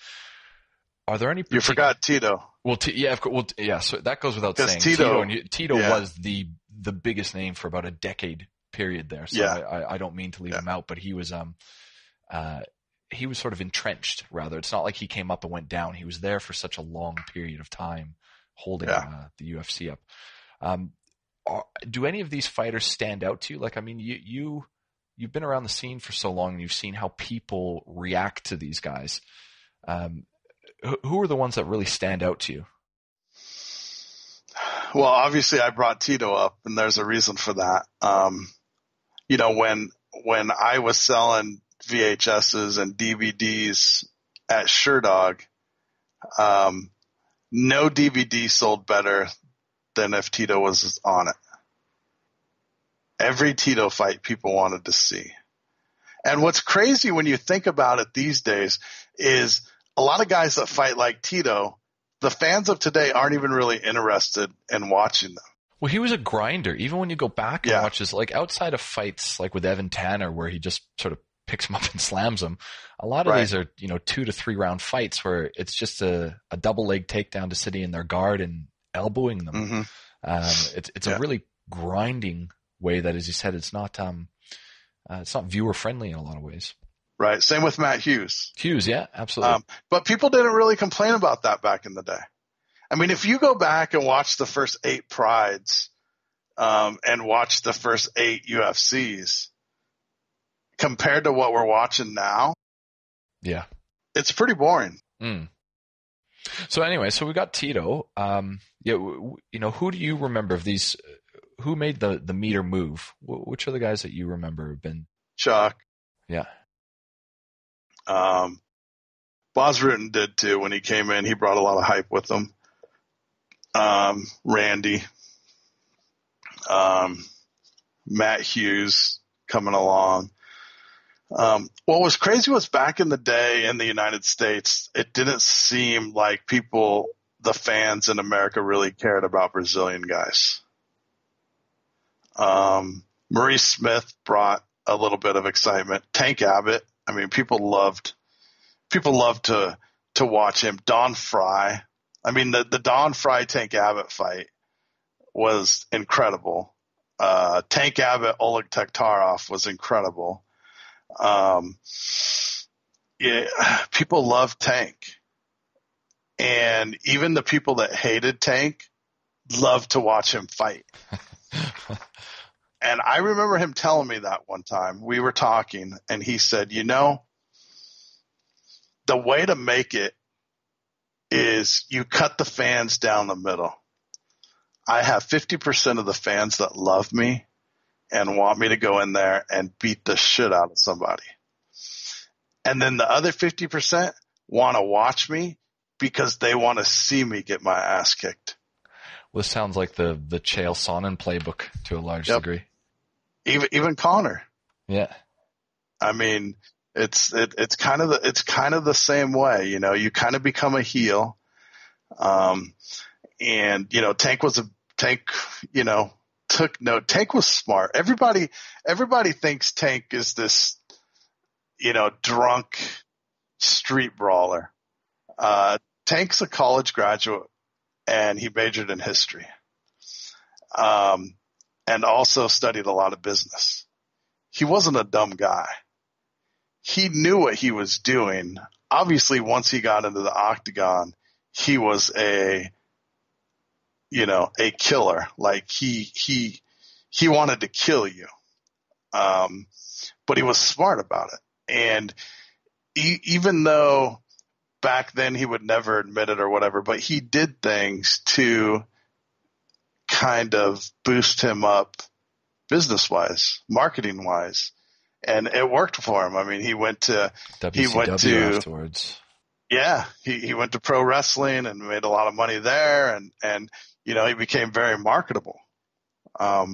Are there any? You forgot Tito. Well, so that goes without saying. Tito was the biggest name for about a decade period there. So I don't mean to leave him out, but he was sort of entrenched, rather. It's not like he came up and went down. He was there for such a long period of time holding the UFC up. Do any of these fighters stand out to you? Like, I mean, you've been around the scene for so long and you've seen how people react to these guys. Who are the ones that really stand out to you? Well, obviously I brought Tito up, and there's a reason for that. When I was selling VHSs and DVDs at Sherdog, no DVD sold better than if Tito was on it. every Tito fight people wanted to see. And what's crazy when you think about it these days is a lot of guys that fight like Tito, the fans of today aren't even really interested in watching them. Well, he was a grinder. Even when you go back and watch his, like outside of fights like with Evan Tanner where he just sort of picks him up and slams him, a lot of these are, 2 to 3 round fights where it's just a double leg takedown to sitting in their guard and elbowing them. Mm-hmm. It's a really grinding way that, as you said, it's not viewer friendly in a lot of ways. Right. Same with Matt Hughes. Hughes, yeah, absolutely. But people didn't really complain about that back in the day. I mean, if you go back and watch the first 8 Prides and watch the first 8 UFCs compared to what we're watching now, it's pretty boring. Mm. So anyway, we got Tito. Who do you remember of these? Who made the meter move? Which are the guys that you remember have been? Chuck. Yeah. Bas Rutten did too. When he came in, he brought a lot of hype with him. Randy. Matt Hughes coming along. What was crazy was back in the day in the United States, it didn't seem like the fans in America really cared about Brazilian guys. Maurice Smith brought a little bit of excitement. Tank Abbott. I mean, people loved to watch him. Don Fry. I mean, the Don Fry Tank Abbott fight was incredible. Tank Abbott, Oleg Taktarov was incredible. People loved Tank. And even the people that hated Tank loved to watch him fight. And I remember him telling me that one time. We were talking, and he said, the way to make it is you cut the fans down the middle. I have 50% of the fans that love me and want me to go in there and beat the shit out of somebody. And then the other 50% want to watch me because they want to see me get my ass kicked. Well, this sounds like the Chael Sonnen playbook to a large degree. Even Connor. Yeah. I mean, it's kind of the same way, you kind of become a heel. And Tank was Tank was smart. Everybody thinks Tank is this, drunk street brawler. Tank's a college graduate and he majored in history. And also studied a lot of business. He wasn't a dumb guy. He knew what he was doing. Obviously, once he got into the octagon, he was a killer. Like he wanted to kill you. But he was smart about it. And even though back then he would never admit it or whatever, but he did things to kind of boost him up business-wise, marketing-wise, and it worked for him. I mean, he went to afterwards. Yeah, he went to pro wrestling and made a lot of money there, and he became very marketable. I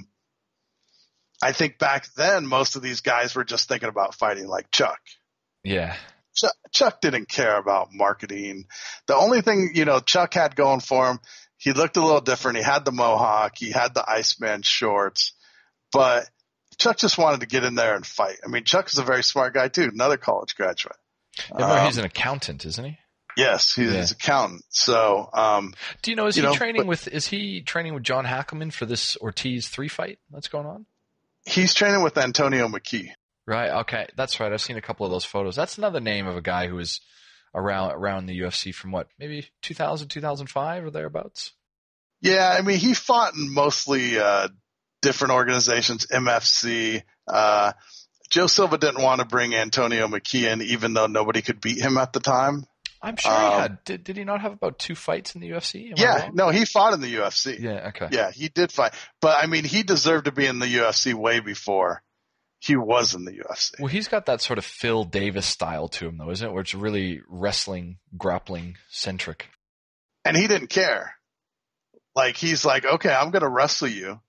think back then most of these guys were just thinking about fighting like Chuck. Yeah. Chuck didn't care about marketing. The only thing, Chuck had going for him, he looked a little different. He had the mohawk. He had the Iceman shorts. But Chuck just wanted to get in there and fight. I mean, Chuck is a very smart guy, too, another college graduate. He's an accountant, isn't he? Yes, he's an accountant. So, do you know, is he training with John Hackleman for this Ortiz 3 fight that's going on? He's training with Antonio McKee. Right. Okay. That's right. I've seen a couple of those photos. That's another name of a guy who was around the UFC from maybe 2000, 2005 or thereabouts. Yeah. I mean, he fought in mostly, different organizations, MFC. Joe Silva didn't want to bring Antonio McKee in, even though nobody could beat him at the time. I'm sure he had. Did he not have about 2 fights in the UFC? No, he fought in the UFC. Yeah, okay. Yeah, he did fight. But, I mean, he deserved to be in the UFC way before he was in the UFC. Well, he's got that sort of Phil Davis style to him, though, isn't it? Where it's really wrestling, grappling centric. And he didn't care. Like, he's like, okay, I'm going to wrestle you.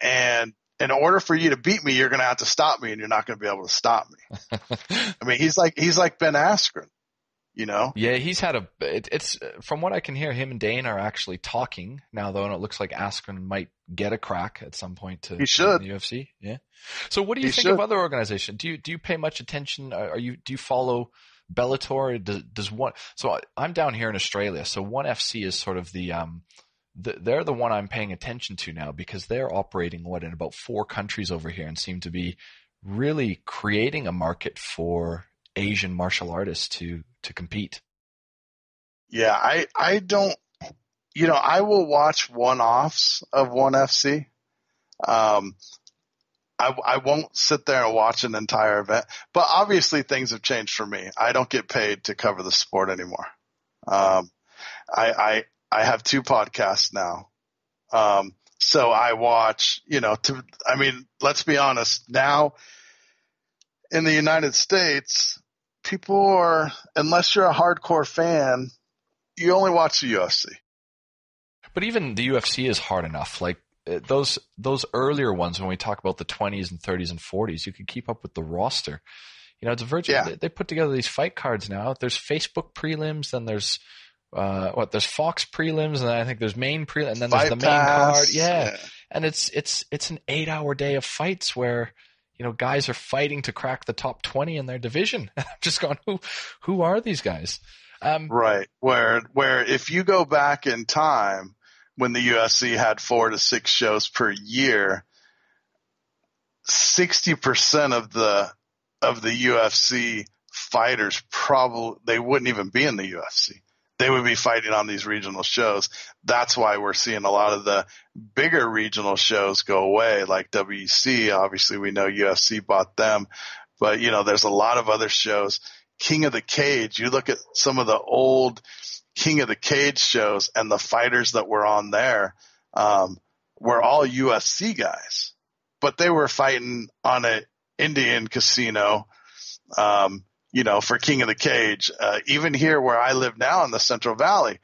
And in order for you to beat me, you're going to have to stop me, and you're not going to be able to stop me. I mean, he's like Ben Askren, you know? Yeah, he's had it's from what I can hear, him and Dane are actually talking now, though, and it looks like Askren might get a crack at some point to He should. the UFC. Yeah. So what do you think of other organizations? Do you pay much attention? Do you follow Bellator? Does one? So I'm down here in Australia, so ONE FC is sort of they're the one I'm paying attention to now, because they're operating in about 4 countries over here and seem to be really creating a market for Asian martial artists to compete. Yeah, I don't, I will watch one-offs of ONE FC. I won't sit there and watch an entire event, but obviously things have changed for me. I don't get paid to cover the sport anymore. I have 2 podcasts now. So I watch, let's be honest, now in the United States, people are, unless you're a hardcore fan, you only watch the UFC. But even the UFC is hard enough. Like those earlier ones, when we talk about the 20s and 30s and 40s, you could keep up with the roster. It's a virgin. Yeah. They put together these fight cards now. There's Facebook prelims, then there's there's Fox prelims, and then I think there's main prelim, and then there's the main card. Yeah. And it's an 8-hour day of fights where guys are fighting to crack the top 20 in their division. I'm just going, who are these guys? Right. Where if you go back in time when the UFC had 4 to 6 shows per year, 60% of the UFC fighters they wouldn't even be in the UFC. They would be fighting on these regional shows. That's why we're seeing a lot of the bigger regional shows go away, like WEC. Obviously, we know UFC bought them, but there's a lot of other shows. King of the Cage. You look at some of the old King of the Cage shows, and the fighters that were on there were all UFC guys, but they were fighting on an Indian casino. For King of the Cage. Even here where I live now in the Central Valley,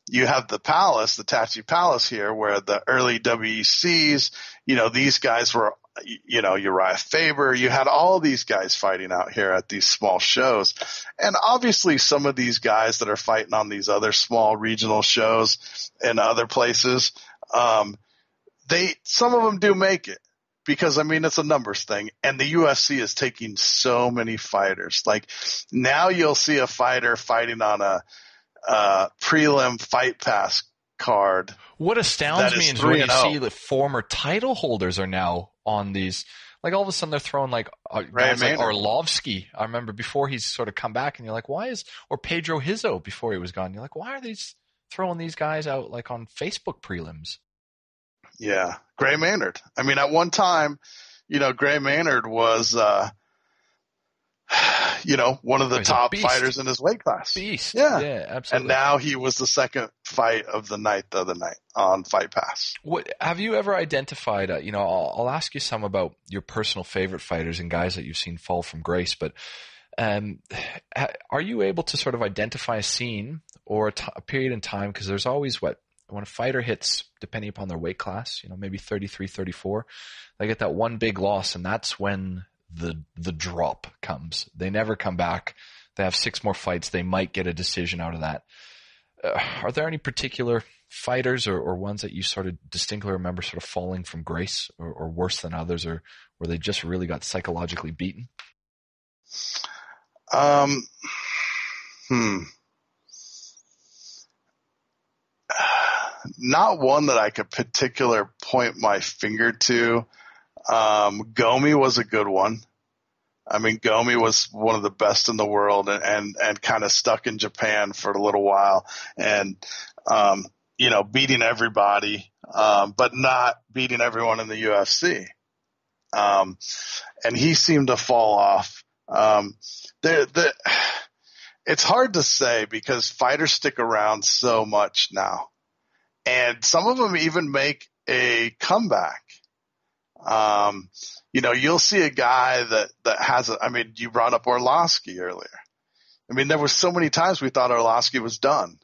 you have the Palace, the Tachi Palace here, where the early WECs, these guys were, Uriah Faber. You had all these guys fighting out here at these small shows. And obviously some of these guys that are fighting on these other small regional shows in other places, some of them do make it. Because, it's a numbers thing, and the UFC is taking so many fighters. Like, now you'll see a fighter fighting on a prelim Fight Pass card. What astounds me is when you see the former title holders are now on these. Like, all of a sudden they're throwing, guys like Arlovsky. I remember before he's sort of come back, and you're like, or Pedro Hizzo before he was gone. You're like, why are these throwing these guys out, on Facebook prelims? Yeah. Gray Maynard. At one time, Gray Maynard was, one of the top fighters in his weight class. Beast. Yeah, absolutely. And now he was the second fight of the night the other night on Fight Pass. What have you ever identified? I'll ask you some about your personal favorite fighters and guys that you've seen fall from grace, but are you able to sort of identify a scene or a period in time? Because there's always when a fighter hits, depending upon their weight class, maybe 33, 34, they get that one big loss, and that's when the drop comes. They never come back. They have 6 more fights. They might get a decision out of that. Are there any particular fighters or ones that you sort of distinctly remember sort of falling from grace or worse than others, or where they just really got psychologically beaten? Not one that I could particular point my finger to. Gomi was a good one. Gomi was one of the best in the world and kind of stuck in Japan for a little while and, beating everybody, but not beating everyone in the UFC. And he seemed to fall off. It's hard to say because fighters stick around so much now. And some of them even make a comeback. You'll see a guy that has you brought up Arlovsky earlier. There were so many times we thought Arlovsky was done.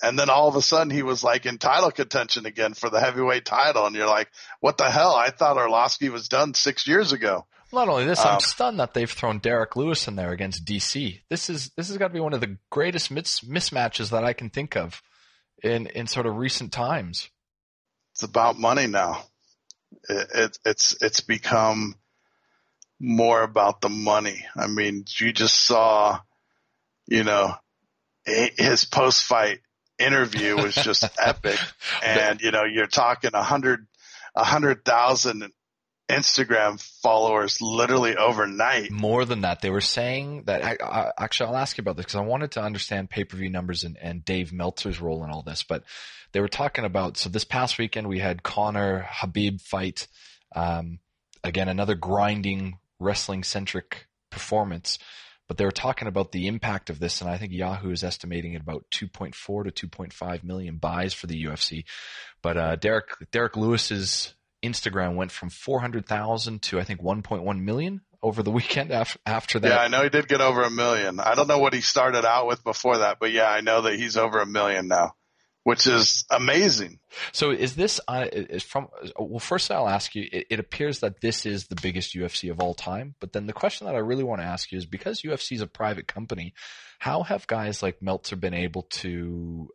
And then all of a sudden he was like in title contention again for the heavyweight title. And you're like, what the hell? I thought Arlovsky was done 6 years ago. Not only this, I'm stunned that they've thrown Derek Lewis in there against DC. This has got to be one of the greatest mismatches that I can think of in sort of recent times. It's about money now. It's become more about the money. I mean, you just saw, his post-fight interview was just epic. And, you're talking 100,000 Instagram followers literally overnight. More than that. They were saying that, actually, I'll ask you about this because I wanted to understand pay-per-view numbers and Dave Meltzer's role in all this. But they were talking about, so this past weekend we had Conor Habib fight. Again, another grinding, wrestling-centric performance. But they were talking about the impact of this, and I think Yahoo is estimating at about 2.4 to 2.5 million buys for the UFC. But Derek Lewis's Instagram went from 400,000 to I think 1.1 million over the weekend after that. Yeah, I know he did get over 1 million. I don't know what he started out with before that, but yeah, I know that he's over 1 million now, which is amazing. So is this first I'll ask you, it appears that this is the biggest UFC of all time, but then the question that I really want to ask you is, because UFC is a private company, how have guys like Meltzer been able to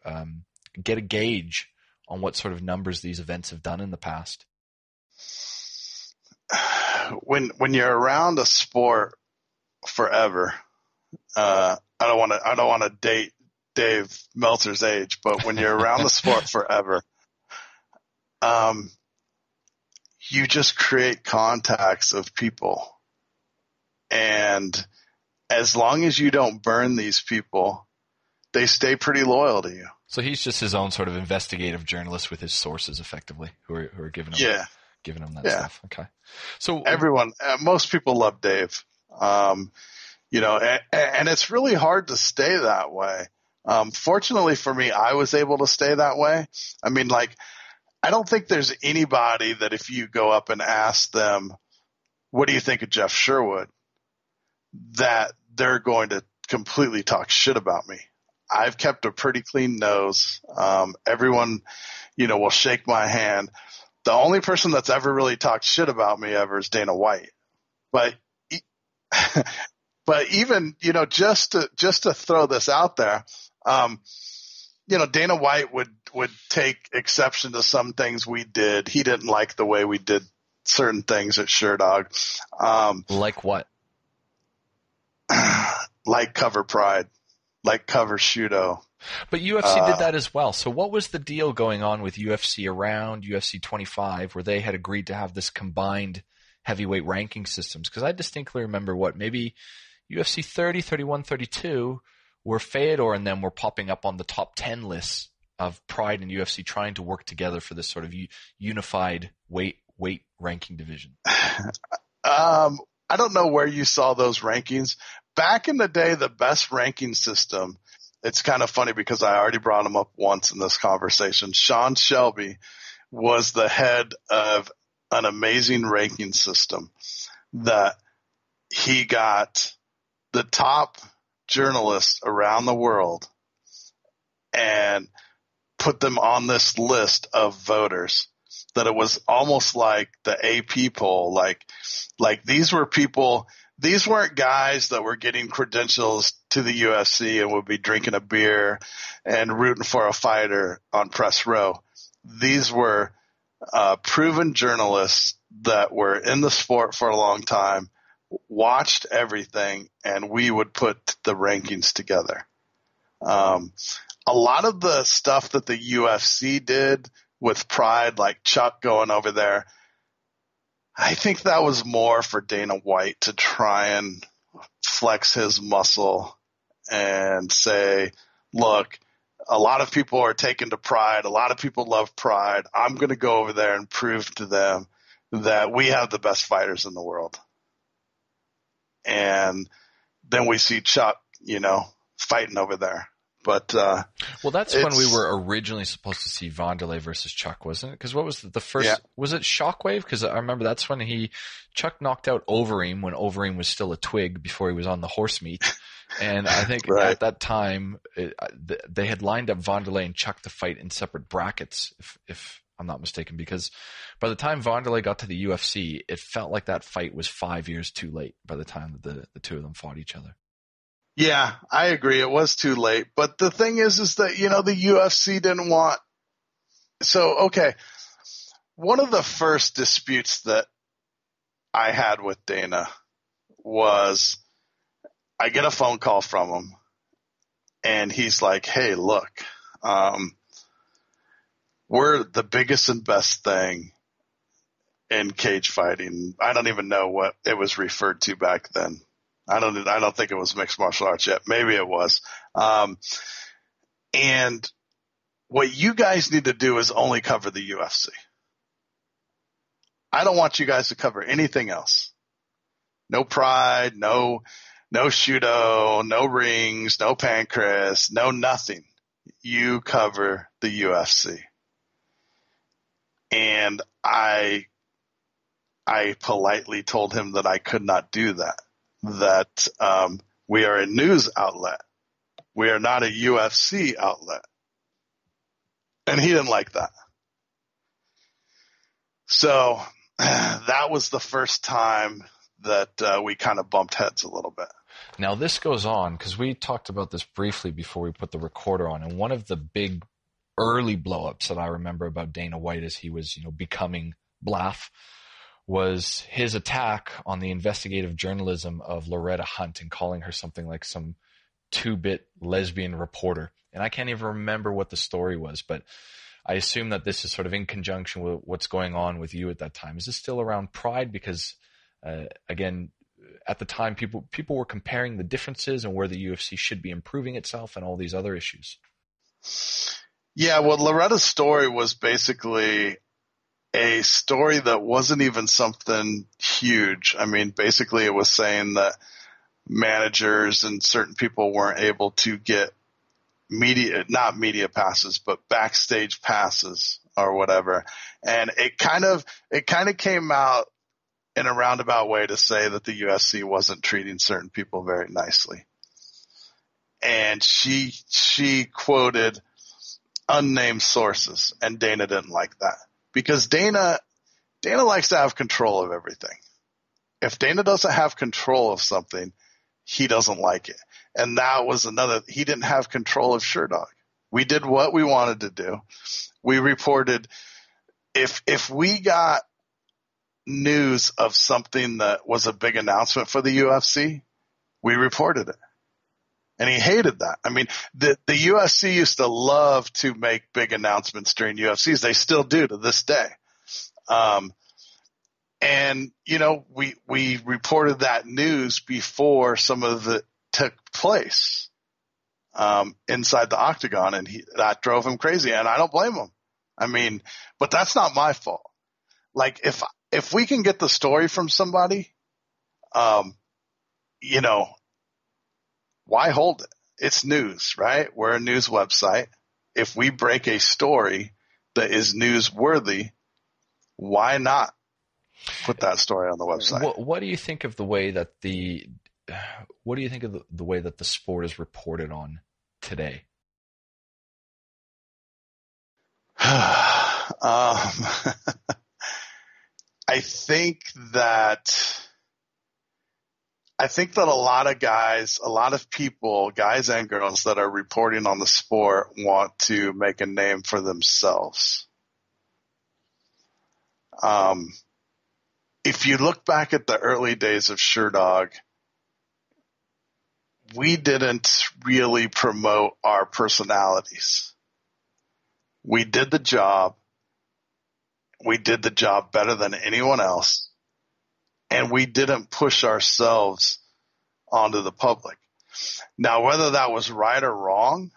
get a gauge on what sort of numbers these events have done in the past? When you're around a sport forever, I don't want to date Dave Meltzer's age, but when you're around the sport forever, you just create contacts of people, and as long as you don't burn these people, they stay pretty loyal to you. So he's just his own sort of investigative journalist with his sources, effectively, who are giving him. Giving him that stuff. Okay. So most people love Dave, and it's really hard to stay that way. Fortunately for me, I was able to stay that way. I mean, I don't think there's anybody that if you go up and ask them, what do you think of Jeff Sherwood, that they're going to completely talk shit about me. I've kept a pretty clean nose. Everyone, will shake my hand. The only person that's ever really talked shit about me ever is Dana White. But even, just to throw this out there, Dana White would take exception to some things we did. He didn't like the way we did certain things at Sherdog. Like what? Like cover Pride, like cover Shudo. But UFC did that as well. So what was the deal going on with UFC around UFC 25 where they had agreed to have this combined heavyweight ranking systems? Because I distinctly remember maybe UFC 30, 31, 32, where Fedor and them were popping up on the top 10 lists of Pride and UFC trying to work together for this sort of unified weight ranking division. I don't know where you saw those rankings. Back in the day, the best ranking system, it's kind of funny because I already brought him up once in this conversation. Sean Shelby was the head of an amazing ranking system that he got the top journalists around the world and put them on this list of voters, that it was almost like the AP poll. Like these were people, these weren't guys that were getting credentials to the UFC and would be drinking a beer and rooting for a fighter on press row. These were proven journalists that were in the sport for a long time, watched everything, and we would put the rankings together. A lot of the stuff that the UFC did with Pride, like Chuck going over there, I think that was more for Dana White to try and flex his muscle and say, look, a lot of people are taken to Pride. A lot of people love Pride. I'm going to go over there and prove to them that we have the best fighters in the world. And then we see Chuck, fighting over there. But well, that's when we were originally supposed to see Wanderlei versus Chuck, wasn't it? Because what was the first? Yeah. Was it Shockwave? Because I remember that's when Chuck knocked out Overeem when Overeem was still a twig before he was on the horse meat, And I think Right. at that time, they had lined up Wanderlei and Chuck to fight in separate brackets, if I'm not mistaken, because by the time Wanderlei got to the UFC, it felt like that fight was 5 years too late by the time that the two of them fought each other. Yeah, I agree. It was too late. But the thing is that, the UFC didn't want. So, okay. One of the first disputes that I had with Dana was I get a phone call from him and he's like, hey, look, we're the biggest and best thing in cage fighting. I don't even know what it was referred to back then. I don't think it was mixed martial arts yet. Maybe it was. And what you guys need to do is only cover the UFC. I don't want you guys to cover anything else. No Pride, no Shudo, no rings, no Pancras, no nothing. You cover the UFC. And I politely told him that I could not do that. That we are a news outlet. We are not a UFC outlet. And he didn't like that. So that was the first time that we kind of bumped heads a little bit. Now this goes on because we talked about this briefly before we put the recorder on, and one of the big early blowups that I remember about Dana White as he was, becoming Bluff was his attack on the investigative journalism of Loretta Hunt and calling her something like some 2-bit lesbian reporter. And I can't even remember what the story was, but I assume that this is sort of in conjunction with what's going on with you at that time. Is this still around Pride? Because, again, at the time, people were comparing the differences and where the UFC should be improving itself and all these other issues. Yeah, well, Loretta's story was basically a story that wasn't even something huge. I mean, basically it was saying that managers and certain people weren't able to get not media passes, but backstage passes or whatever. And it kind of came out in a roundabout way to say that the UFC wasn't treating certain people very nicely. And she quoted unnamed sources, and Dana didn't like that. Because Dana likes to have control of everything. If Dana doesn't have control of something, he doesn't like it. And that was he didn't have control of Sherdog. We did what we wanted to do. We reported, if we got news of something that was a big announcement for the UFC, we reported it. And he hated that. I mean, the UFC used to love to make big announcements during UFCs. They still do to this day. And, we reported that news before some of it took place inside the octagon, and that drove him crazy. And I don't blame him. I mean, but that's not my fault. Like, if we can get the story from somebody, why hold it? It's news, right? We're a news website. If we break a story that is newsworthy, why not put that story on the website? What do you think of the way that the way that the sport is reported on today? I think that a lot of guys, a lot of people, guys and girls that are reporting on the sport want to make a name for themselves. If you look back at the early days of Sherdog, we didn't really promote our personalities. We did the job. We did the job better than anyone else. And we didn't push ourselves onto the public. Now, whether that was right or wrong,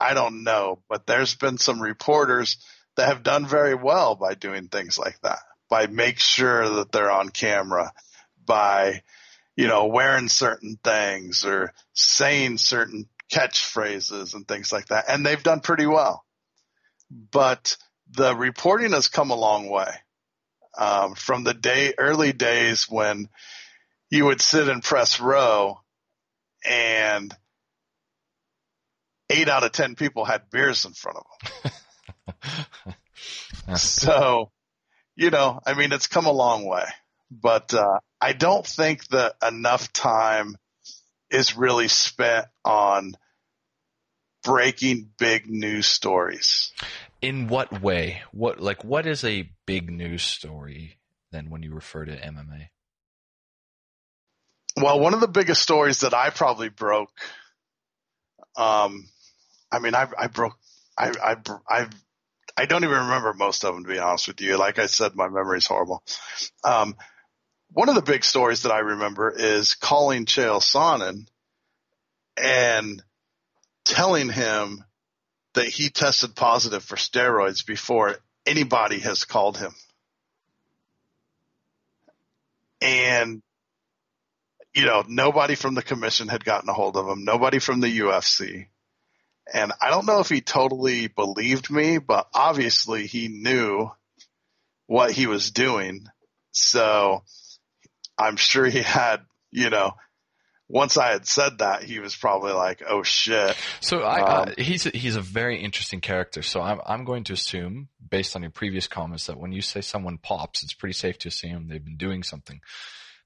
I don't know. But there's been some reporters that have done very well by doing things like that, by make sure that they're on camera, by, wearing certain things or saying certain catchphrases and things like that. And they've done pretty well. But the reporting has come a long way. From the early days when you would sit in press row and 8 out of 10 people had beers in front of them. So, I mean, it's come a long way, but I don't think that enough time is really spent on breaking big news stories. In what way? What is a big news story then when you refer to MMA? Well, one of the biggest stories that I probably broke, I don't even remember most of them, to be honest with you. Like I said, my memory's horrible. One of the big stories that I remember is calling Chael Sonnen and telling him that he tested positive for steroids before anybody has called him. And, nobody from the commission had gotten a hold of him, nobody from the UFC. And I don't know if he totally believed me, but obviously he knew what he was doing. So I'm sure he had, once I had said that, he was probably like, "Oh shit." So he's a very interesting character. So I'm going to assume, based on your previous comments, that when you say someone pops, it's pretty safe to assume they've been doing something.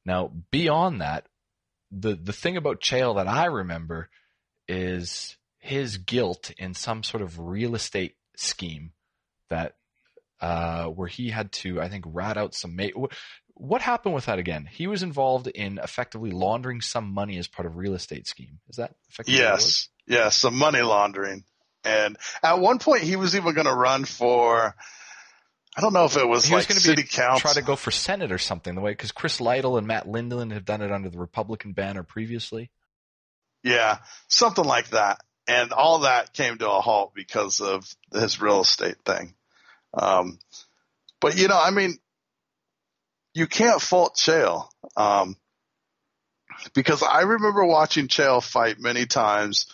Now, beyond that, the thing about Chael that I remember is his guilt in some sort of real estate scheme that where he had to, I think, rat out some. What happened with that again? He was involved in effectively laundering some money as part of a real estate scheme. Is that effectively what it was? Yes, some money laundering. And at one point, he was even going to run for, I don't know if it was like city council. Try to go for Senate or something, the way, because Chris Lytle and Matt Lindland have done it under the Republican banner previously. Yeah, something like that. And all that came to a halt because of his real estate thing. But, I mean, you can't fault Chael. Because I remember watching Chael fight many times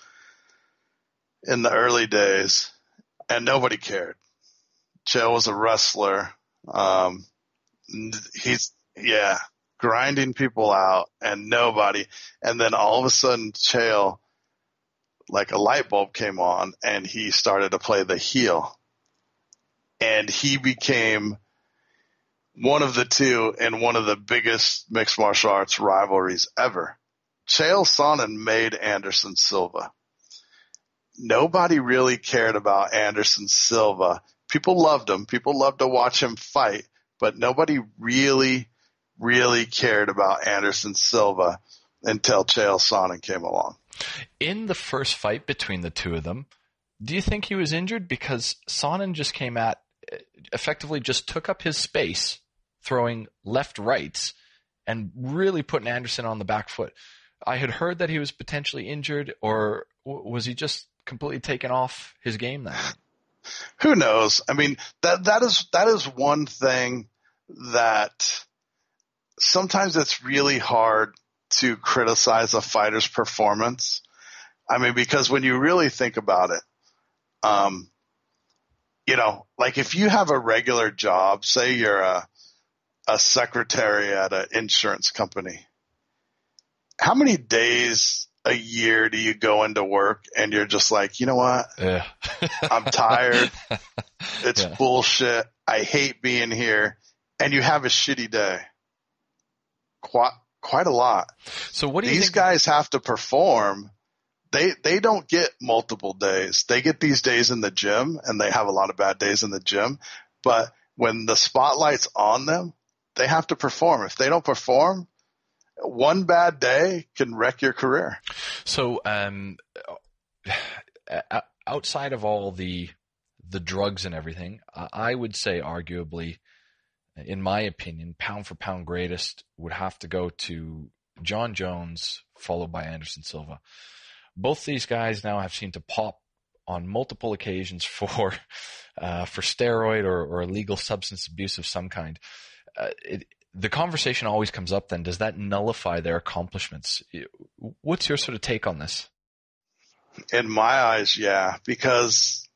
in the early days, and nobody cared. Chael was a wrestler. He's grinding people out, and nobody. And then all of a sudden, Chael, like a light bulb came on, and he started to play the heel. And he became one of the two in one of the biggest mixed martial arts rivalries ever. Chael Sonnen made Anderson Silva. Nobody really cared about Anderson Silva. People loved him. People loved to watch him fight, but nobody really, really cared about Anderson Silva until Chael Sonnen came along. In the first fight between the two of them, do you think he was injured? Because Sonnen just effectively just took up his space, throwing left rights and really putting Anderson on the back foot. I had heard that he was potentially injured, or was he just completely taken off his game that night? Who knows? I mean, that is one thing that sometimes it's really hard to criticize a fighter's performance. I mean, because when you really think about it, like if you have a regular job, say you're a secretary at an insurance company, how many days a year do you go into work and you're just like, you know what? Yeah. I'm tired. It's bullshit. I hate being here. And you have a shitty day. Quite a lot. So what do you think? These guys have to perform. They don't get multiple days. They get these days in the gym, and they have a lot of bad days in the gym. But when the spotlight's on them, they have to perform. If they don't perform, one bad day can wreck your career. So outside of all the drugs and everything, I would say arguably, in my opinion, pound for pound greatest would have to go to John Jones, followed by Anderson Silva. Both these guys now have seemed to pop on multiple occasions for steroid or illegal substance abuse of some kind. The conversation always comes up then, does that nullify their accomplishments? What's your sort of take on this? In my eyes, yeah, because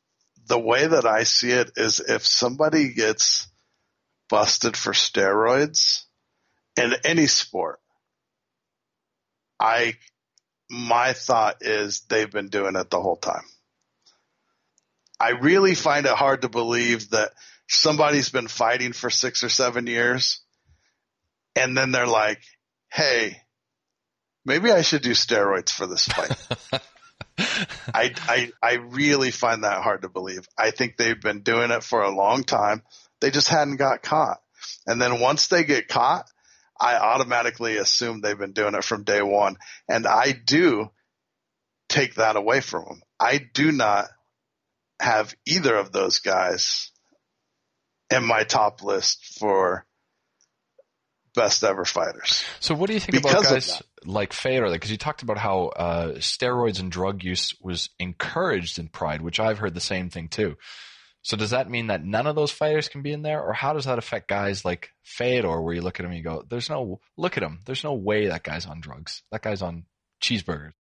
the way that I see it is if somebody gets busted for steroids in any sport, my thought is they've been doing it the whole time. I really find it hard to believe that somebody's been fighting for 6 or 7 years and then they're like, hey, maybe I should do steroids for this fight. I really find that hard to believe. I think they've been doing it for a long time. They just hadn't got caught. And then once they get caught, I automatically assume they've been doing it from day one. And I do take that away from them. I do not have either of those guys in my top list for best ever fighters. So what do you think about guys like Fedor? Because you talked about how steroids and drug use was encouraged in Pride, which I've heard the same thing too. So does that mean that none of those fighters can be in there? Or how does that affect guys like Fedor, where you look at him and you go, look at him. There's no way that guy's on drugs. That guy's on cheeseburgers.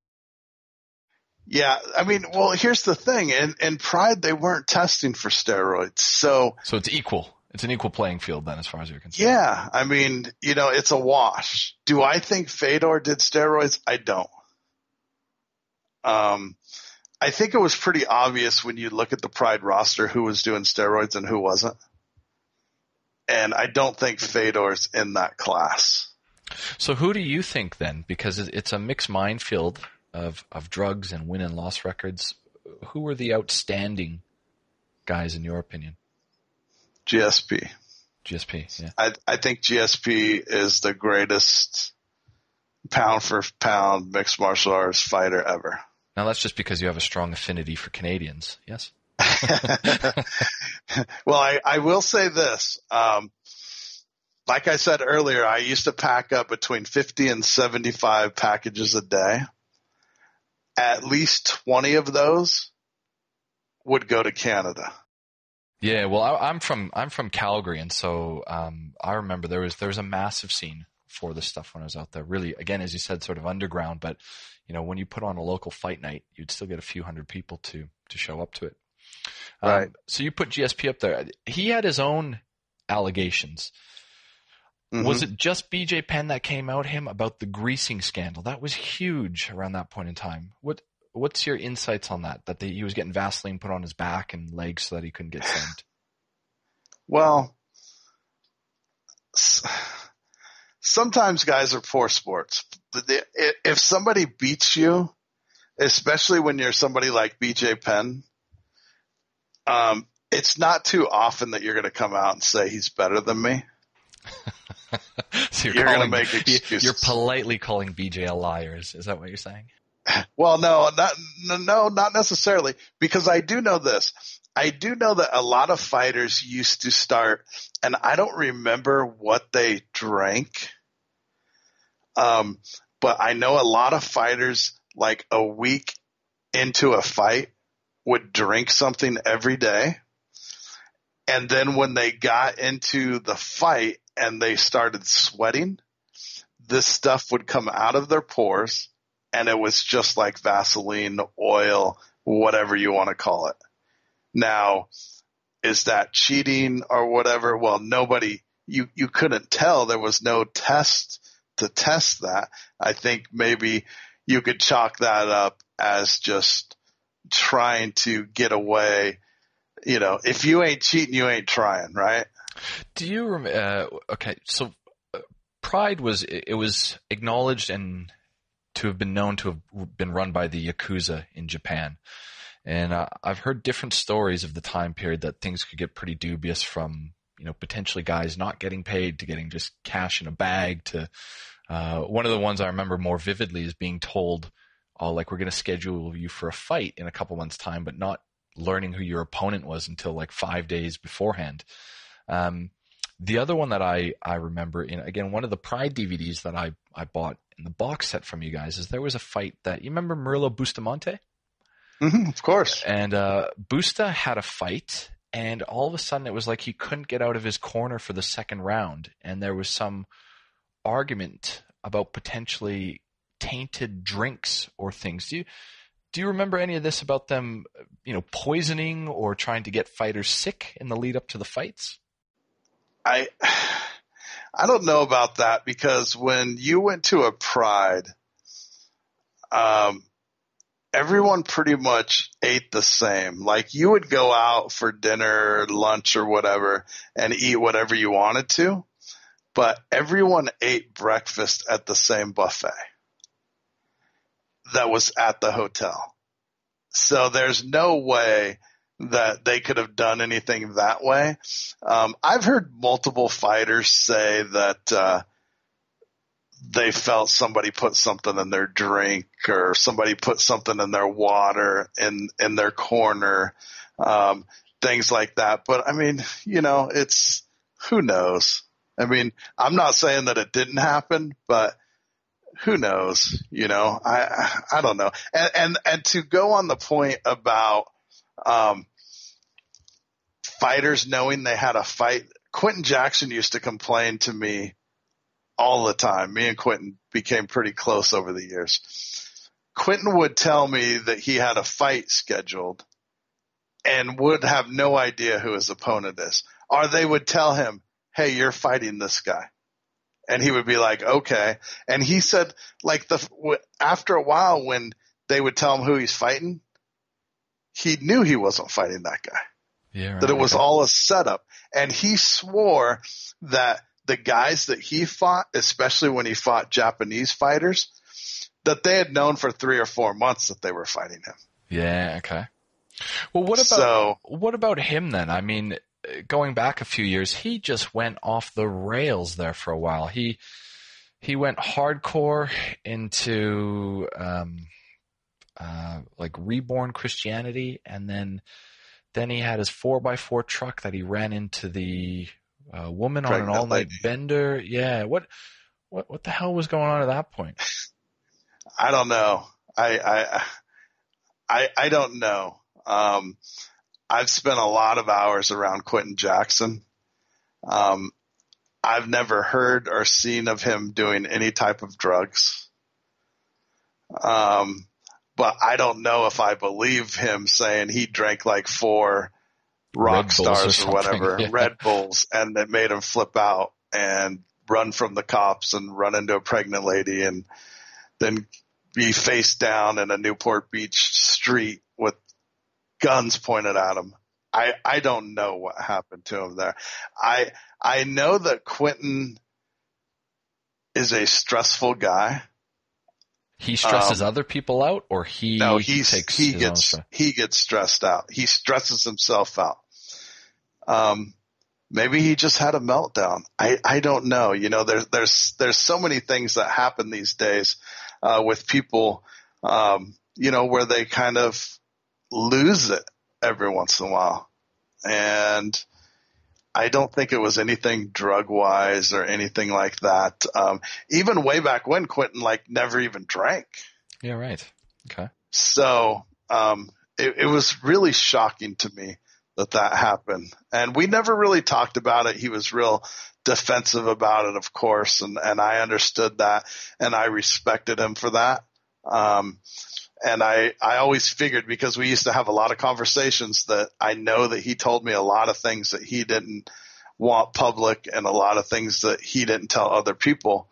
Yeah, I mean, well, here's the thing. In Pride, they weren't testing for steroids. So it's equal. It's an equal playing field then, as far as you're concerned. Yeah, I mean, it's a wash. Do I think Fedor did steroids? I don't. I think it was pretty obvious when you look at the Pride roster who was doing steroids and who wasn't. And I don't think Fedor's in that class. So who do you think then? Because it's a mixed minefield of drugs and win and loss records. Who were the outstanding guys in your opinion? GSP, yeah. I think GSP is the greatest pound for pound mixed martial arts fighter ever. Now that's just because you have a strong affinity for Canadians, yes? Well, I will say this. Like I said earlier, I used to pack up between 50 and 75 packages a day. At least 20 of those would go to Canada. Yeah, well, I'm from Calgary, and so I remember there was a massive scene for this stuff when I was out there. Really, again, as you said, sort of underground, but when you put on a local fight night, you'd still get a few hundred people to show up to it. Right. So you put GSP up there. He had his own allegations. Mm-hmm. Was it just BJ Penn that came out him about the greasing scandal? That was huge around that point in time. What's your insights on that? That he was getting Vaseline put on his back and legs so that he couldn't get sent? Well, sometimes guys are poor sports. If somebody beats you, especially when you're somebody like BJ Penn, it's not too often that you're going to come out and say he's better than me. So you're going to make excuses. You're politely calling BJ a liar. Is that what you're saying? Well, no, not necessarily, because I do know this. I do know that a lot of fighters used to start, and I don't remember what they drank, but I know a lot of fighters, like a week into a fight, would drink something every day. And then when they got into the fight and they started sweating, this stuff would come out of their pores, and it was just like Vaseline, oil, whatever you want to call it. Now, is that cheating or whatever? Well, you couldn't tell. There was no test to test that. I think maybe you could chalk that up as just trying to get away. If you ain't cheating, you ain't trying, right? Do you remember? Okay, so Pride was acknowledged and to have been known to have been run by the Yakuza in Japan. And I've heard different stories of the time period that things could get pretty dubious, from potentially guys not getting paid to getting just cash in a bag to one of the ones I remember more vividly is being told, like, we're going to schedule you for a fight in a couple months' time, but not learning who your opponent was until like 5 days beforehand. The other one that I remember, again, one of the Pride DVDs that I bought in the box set from you guys, is there was a fight that, you remember Murilo Bustamante? Mm-hmm, of course. And Busta had a fight, and all of a sudden it was like he couldn't get out of his corner for the second round, and there was some argument about potentially tainted drinks or things. Do you remember any of this about them, poisoning or trying to get fighters sick in the lead up to the fights? I don't know about that, because when you went to a Pride, everyone pretty much ate the same. Like you would go out for dinner, lunch or whatever and eat whatever you wanted to, but everyone ate breakfast at the same buffet that was at the hotel. So there's no way that they could have done anything that way. I've heard multiple fighters say that they felt somebody put something in their drink or somebody put something in their water in their corner, things like that. But I mean, it's who knows? I mean, I'm not saying that it didn't happen, but who knows? I don't know. And to go on the point about fighters knowing they had a fight, Quentin Jackson used to complain to me all the time. Me and Quentin became pretty close over the years. Quentin would tell me that he had a fight scheduled and would have no idea who his opponent is. Or they would tell him, hey, you're fighting this guy. And he would be like, okay. And he said, like, after a while when they would tell him who he's fighting, he knew he wasn't fighting that guy. Yeah, right, that it was all a setup. And he swore that the guys that he fought, especially when he fought Japanese fighters, that they had known for 3 or 4 months that they were fighting him. Yeah, okay. Well, what about him then? I mean, going back a few years, he just went off the rails there for a while. He went hardcore into like reborn Christianity, and then he had his 4x4 truck that he ran into the woman on an all-night bender. Yeah, what the hell was going on at that point? I don't know. I don't know. I've spent a lot of hours around Quentin Jackson. I've never heard or seen of him doing any type of drugs. But I don't know if I believe him saying he drank like 4 rock stars or whatever, yeah. Red Bulls, and it made him flip out and run from the cops and run into a pregnant lady and then be face down in a Newport Beach street with guns pointed at him. I don't know what happened to him there. I know that Quentin is a stressful guy. He stresses other people out, or he gets stressed out. He stresses himself out. Maybe he just had a meltdown. I don't know. There's so many things that happen these days with people, where they kind of lose it every once in a while. And I don't think it was anything drug wise or anything like that. Even way back when, Quentin never even drank. Yeah, right. Okay. So it was really shocking to me that happened. And we never really talked about it. He was real defensive about it, of course. And I understood that, and I respected him for that. And I always figured, because we used to have a lot of conversations, that I know that he told me a lot of things that he didn't want public and a lot of things that he didn't tell other people.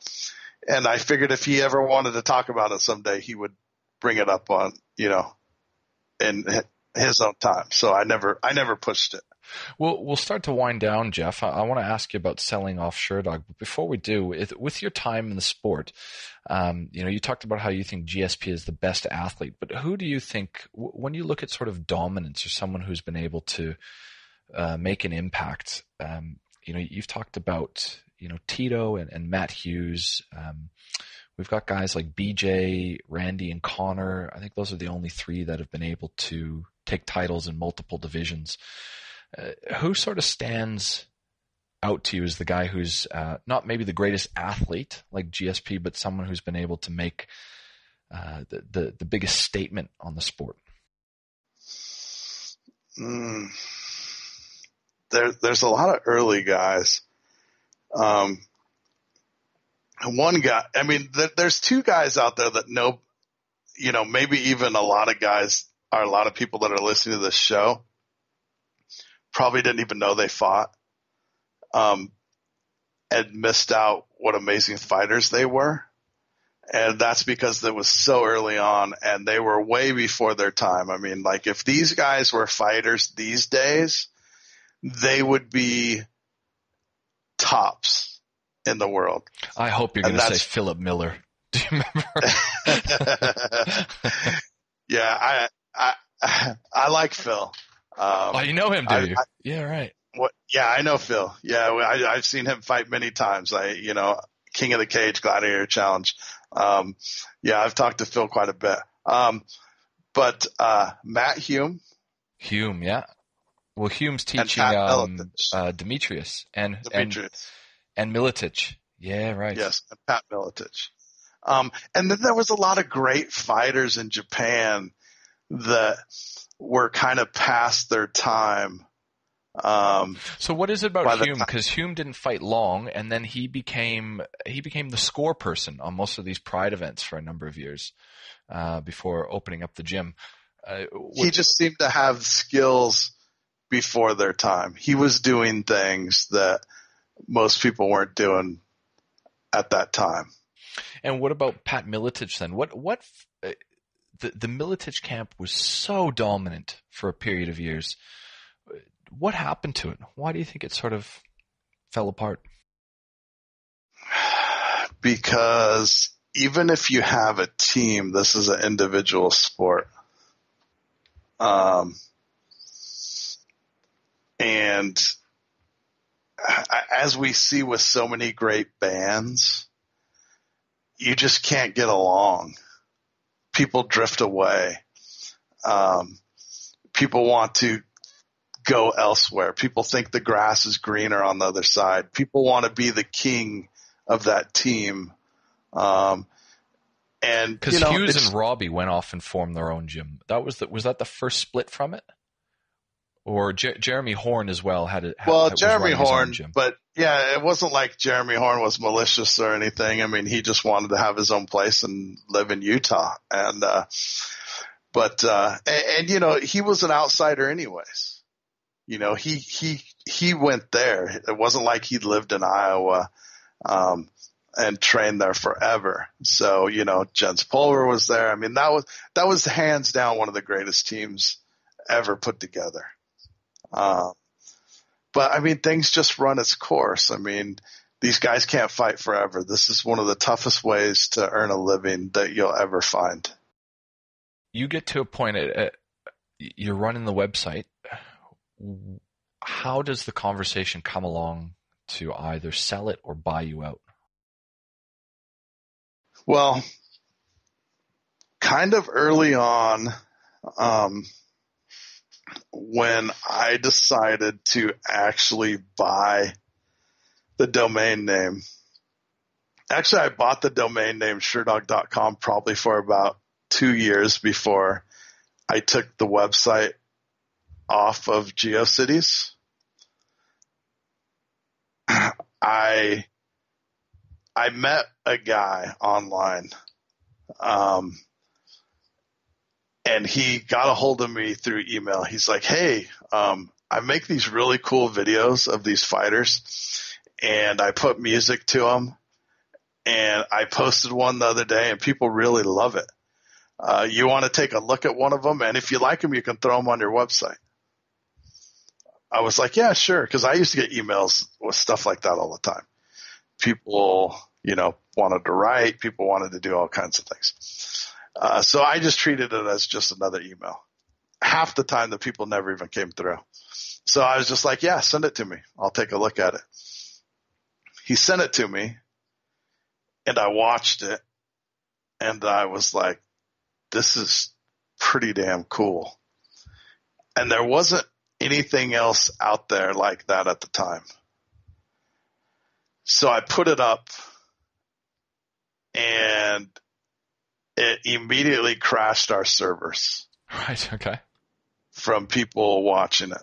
And I figured if he ever wanted to talk about it someday, he would bring it up on, in his own time. So I never pushed it. Well, we'll start to wind down, Jeff. I want to ask you about selling off Sherdog. But before we do, with your time in the sport, you talked about how you think GSP is the best athlete. But who do you think, when you look at sort of dominance or someone who's been able to make an impact, you've talked about, Tito and Matt Hughes. We've got guys like BJ, Randy, and Connor. I think those are the only 3 that have been able to take titles in multiple divisions. Who sort of stands out to you as the guy who's not maybe the greatest athlete like GSP, but someone who's been able to make the biggest statement on the sport? There's a lot of early guys. One guy, I mean, there's 2 guys out there that know, maybe even a lot of guys, or a lot of people that are listening to this show probably didn't even know they fought, and missed out what amazing fighters they were. And that's because it was so early on and they were way before their time. I mean, like if these guys were fighters these days, they would be tops in the world. I hope you're going to say Philip Miller. Do you remember? Yeah, I like Phil. You know him, do you? Yeah, right. Yeah, I know Phil. Yeah, I've seen him fight many times. King of the Cage, Gladiator Challenge. Yeah, I've talked to Phil quite a bit. But Matt Hume. Hume, yeah. Well, Hume's teaching Demetrius and Miletich. Yeah, right. Yes, and Pat Miletich. And then there was a lot of great fighters in Japan that were kind of past their time. So what is it about Hume? Because Hume didn't fight long, and then he became the score person on most of these Pride events for a number of years before opening up the gym. He just seemed to have skills before their time. He was doing things that most people weren't doing at that time. And what about Pat Miletich then? The Miletich camp was so dominant for a period of years. What happened to it? Why do you think it sort of fell apart? Because even if you have a team, this is an individual sport. And as we see with so many great bands, you just can't get along. People drift away. People want to go elsewhere. People think the grass is greener on the other side. People want to be the king of that team. And because Hughes and Robbie went off and formed their own gym. Was that the first split from it? Or Jeremy Horn as well Jeremy Horn, but yeah, it wasn't like Jeremy Horn was malicious or anything. I mean, he just wanted to have his own place and live in Utah. And he was an outsider anyways. He went there. It wasn't like he lived in Iowa and trained there forever. So, Jens Pulver was there. I mean, that was hands down one of the greatest teams ever put together. But I mean, things just run its course. I mean, these guys can't fight forever. This is one of the toughest ways to earn a living that you'll ever find. You get to a point you're running the website. How does the conversation come along to either sell it or buy you out? Well, kind of early on, when I decided to actually buy the domain name. Actually, I bought the domain name Sherdog.com probably for about 2 years before I took the website off of GeoCities. I met a guy online, and he got a hold of me through email. He's like, hey, I make these really cool videos of these fighters, and I put music to them, and I posted one the other day, and people really love it. You want to take a look at one of them, and if you like them, you can throw them on your website. I was like, yeah, sure, because I used to get emails with stuff like that all the time. People, wanted to write. People wanted to do all kinds of things. So I just treated it as just another email. Half the time the people never even came through. So I was just like, yeah, send it to me. I'll take a look at it. He sent it to me, and I watched it, and I was like, this is pretty damn cool. And there wasn't anything else out there like that at the time. So I put it up, and it immediately crashed our servers. Right, okay. From people watching it.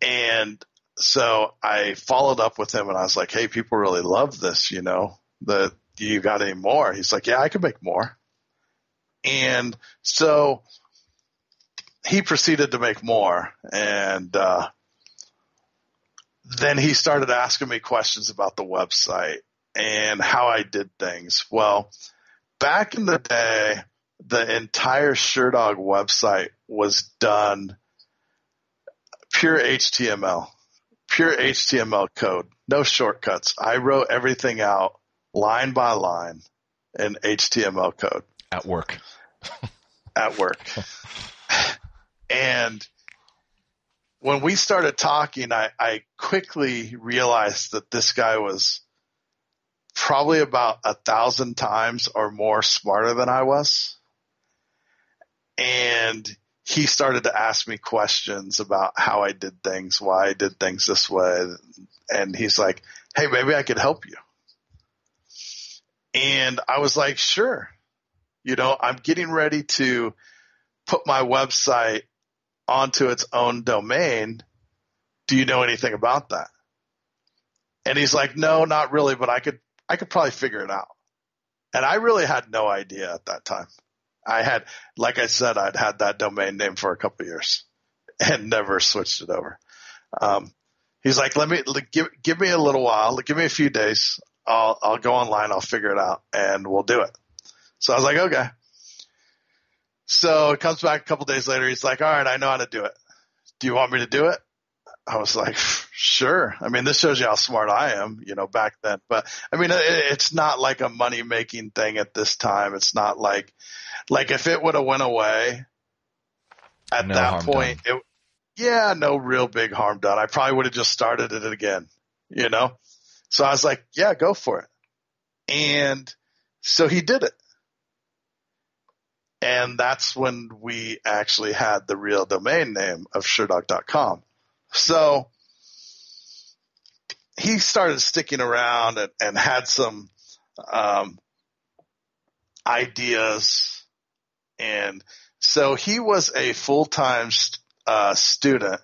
And so I followed up with him, and I was like, hey, people really love this, you got any more? He's like, yeah, I can make more. And so he proceeded to make more. And then he started asking me questions about the website. and how I did things. Well, back in the day, the entire Sherdog website was done pure HTML code, no shortcuts. I wrote everything out line by line in HTML code. At work. And when we started talking, I quickly realized that this guy was probably about 1,000 times or more smarter than I was. And he started to ask me questions about how I did things, why I did things this way. And he's like, hey, maybe I could help you. And I was like, sure. I'm getting ready to put my website onto its own domain. Do you know anything about that? And he's like, no, not really, but I could probably figure it out. And I really had no idea at that time. Like I said, I'd had that domain name for a couple of years and never switched it over. He's like, give me a little while, give me a few days. I'll go online, I'll figure it out, and we'll do it. So I was like, okay. So it comes back a couple days later. He's like, all right, I know how to do it. Do you want me to do it? I was like, sure. I mean, this shows you how smart I am, back then. But I mean, it's not like a money making thing at this time. It's not like if it would have went away at that point, no real big harm done. I probably would have just started it again, So I was like, yeah, go for it. And so he did it. And that's when we actually had the real domain name of Sherdog.com. So he started sticking around and had some ideas. And so he was a full-time student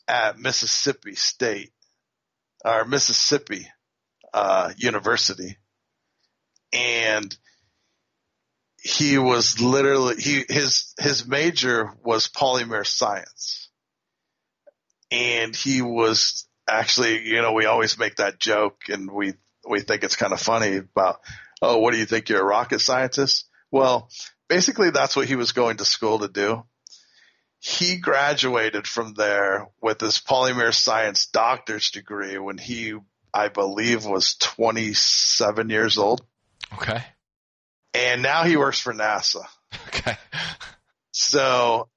at Mississippi State or Mississippi University. And he was literally his major was polymer science. And he was actually, we always make that joke and we think it's kind of funny about, oh, what do you think, you're a rocket scientist? Well, basically that's what he was going to school to do. He graduated from there with his polymer science doctor's degree when he, I believe, was 27 years old. Okay. And now he works for NASA. Okay. So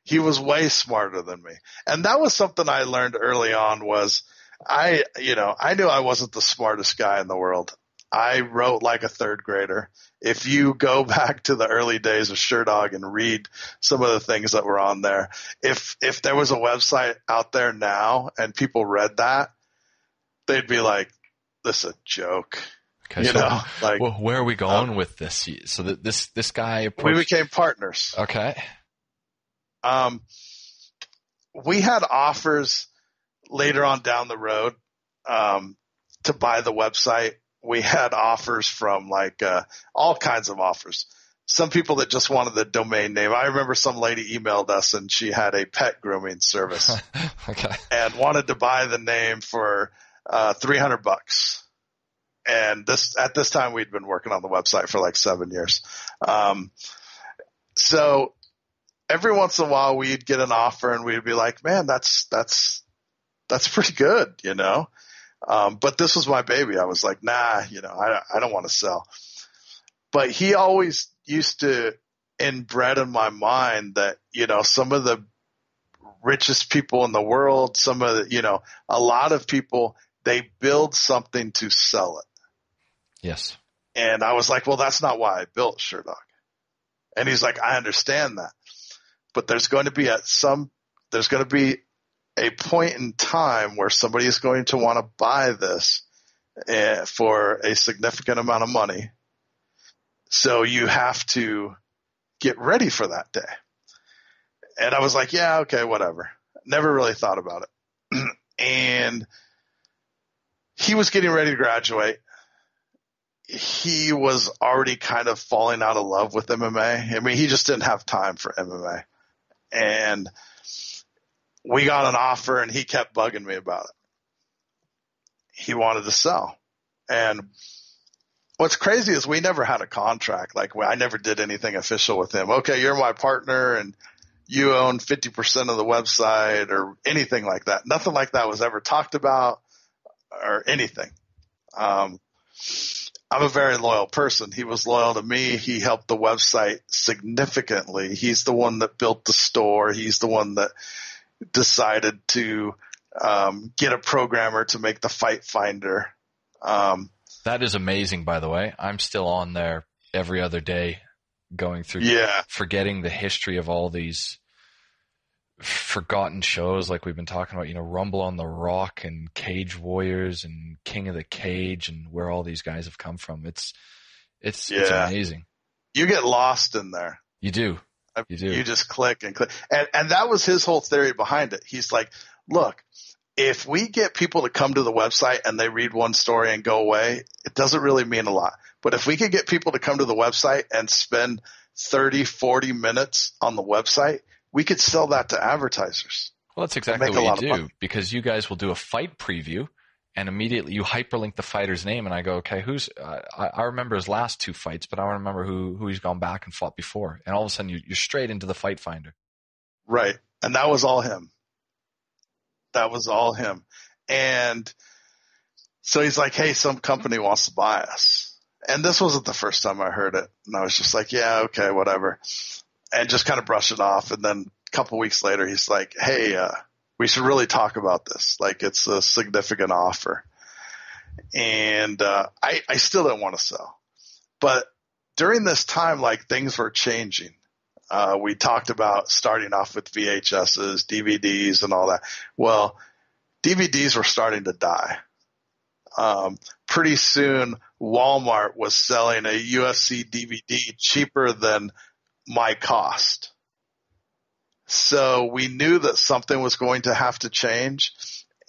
he was way smarter than me. And that was something I learned early on was I knew I wasn't the smartest guy in the world. I wrote like a third grader. If you go back to the early days of Sherdog and read some of the things that were on there, if there was a website out there now and people read that, they'd be like, this is a joke. Okay, well, where are we going with this? So that this guy we became partners. Okay. We had offers later on down the road to buy the website. We had offers from all kinds of offers. Some people that just wanted the domain name. I remember some lady emailed us and she had a pet grooming service. Okay. And wanted to buy the name for $300. And at this time we'd been working on the website for like 7 years. So every once in a while we'd get an offer and we'd be like, man, that's pretty good, But this was my baby. I was like, nah, I don't want to sell. But he always used to inbred in my mind that, some of the richest people in the world, some of the, a lot of people, they build something to sell it. Yes. And I was like, well, that's not why I built Sherdog. And he's like, I understand that, but there's going to be a point in time where somebody is going to want to buy this for a significant amount of money. So you have to get ready for that day. And I was like, yeah, okay, whatever. Never really thought about it. And he was getting ready to graduate. He was already kind of falling out of love with MMA. I mean, he just didn't have time for MMA. And we got an offer and he kept bugging me about it. He wanted to sell. And what's crazy is we never had a contract. Like I never did anything official with him. Okay, you're my partner and you own 50% of the website or anything like that. Nothing like that was ever talked about or anything. I'm a very loyal person. He was loyal to me. He helped the website significantly. He's the one that built the store. He's the one that decided to get a programmer to make the Fight Finder. That is amazing, by the way. I'm still on there every other day going through, forgetting the history of all these forgotten shows like we've been talking about, Rumble on the Rock and Cage Warriors and King of the Cage and where all these guys have come from. It's amazing. You get lost in there. You do. You just click and click. And that was his whole theory behind it. He's like, look, if we get people to come to the website and they read one story and go away, it doesn't really mean a lot. But if we could get people to come to the website and spend 30, 40 minutes on the website, we could sell that to advertisers. Well, that's exactly what you do, because you guys will do a fight preview and immediately you hyperlink the fighter's name. And I go, okay, I remember his last 2 fights, but I don't remember who he's gone back and fought before. And all of a sudden you're straight into the Fight Finder. Right. And that was all him. And so he's like, hey, some company wants to buy us. And this wasn't the first time I heard it. And I was just like, yeah, okay, whatever. And just kind of brush it off. And then a couple weeks later, he's like, hey, we should really talk about this. Like, it's a significant offer. And I still didn't want to sell. But during this time, like, things were changing. We talked about starting off with VHSs, DVDs, and all that. Well, DVDs were starting to die. Pretty soon, Walmart was selling a UFC DVD cheaper than my cost. So we knew that something was going to have to change.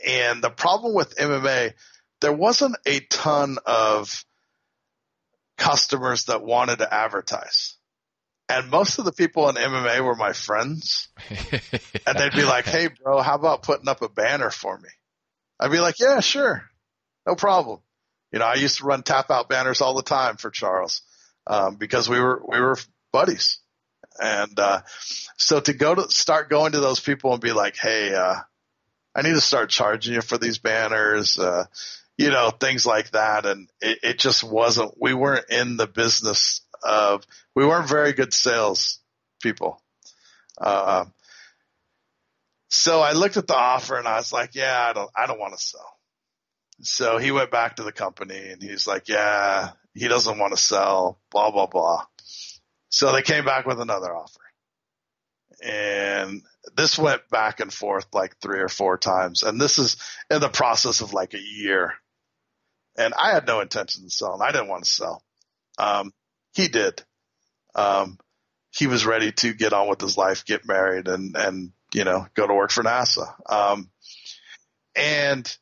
And the problem with MMA, there wasn't a ton of customers that wanted to advertise. And most of the people in MMA were my friends. And they'd be like, hey, bro, how about putting up a banner for me? I'd be like, yeah, sure. No problem. I used to run tap out banners all the time for Charles because we were buddies. And so to start going to those people and be like, hey, I need to start charging you for these banners, things like that. And it just wasn't, we weren't in the business of, we weren't very good sales people. So I looked at the offer and I was like, yeah, I don't want to sell. So he went back to the company and he's like, yeah, he doesn't want to sell, blah, blah, blah. So they came back with another offer. And this went back and forth like 3 or 4 times. And this is in the process of like a year. And I had no intention of selling. I didn't want to sell. He did. He was ready to get on with his life, get married, and go to work for NASA. And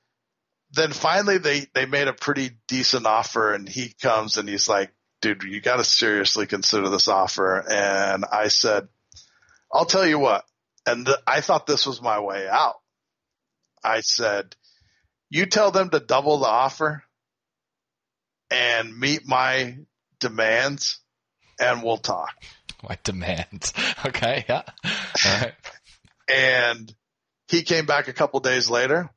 then finally they made a pretty decent offer, and he comes and he's like, dude, you got to seriously consider this offer. And I said, I'll tell you what. And I thought this was my way out. I said, you tell them to double the offer and meet my demands, and we'll talk. My demands. Okay, yeah. All right. And he came back a couple days later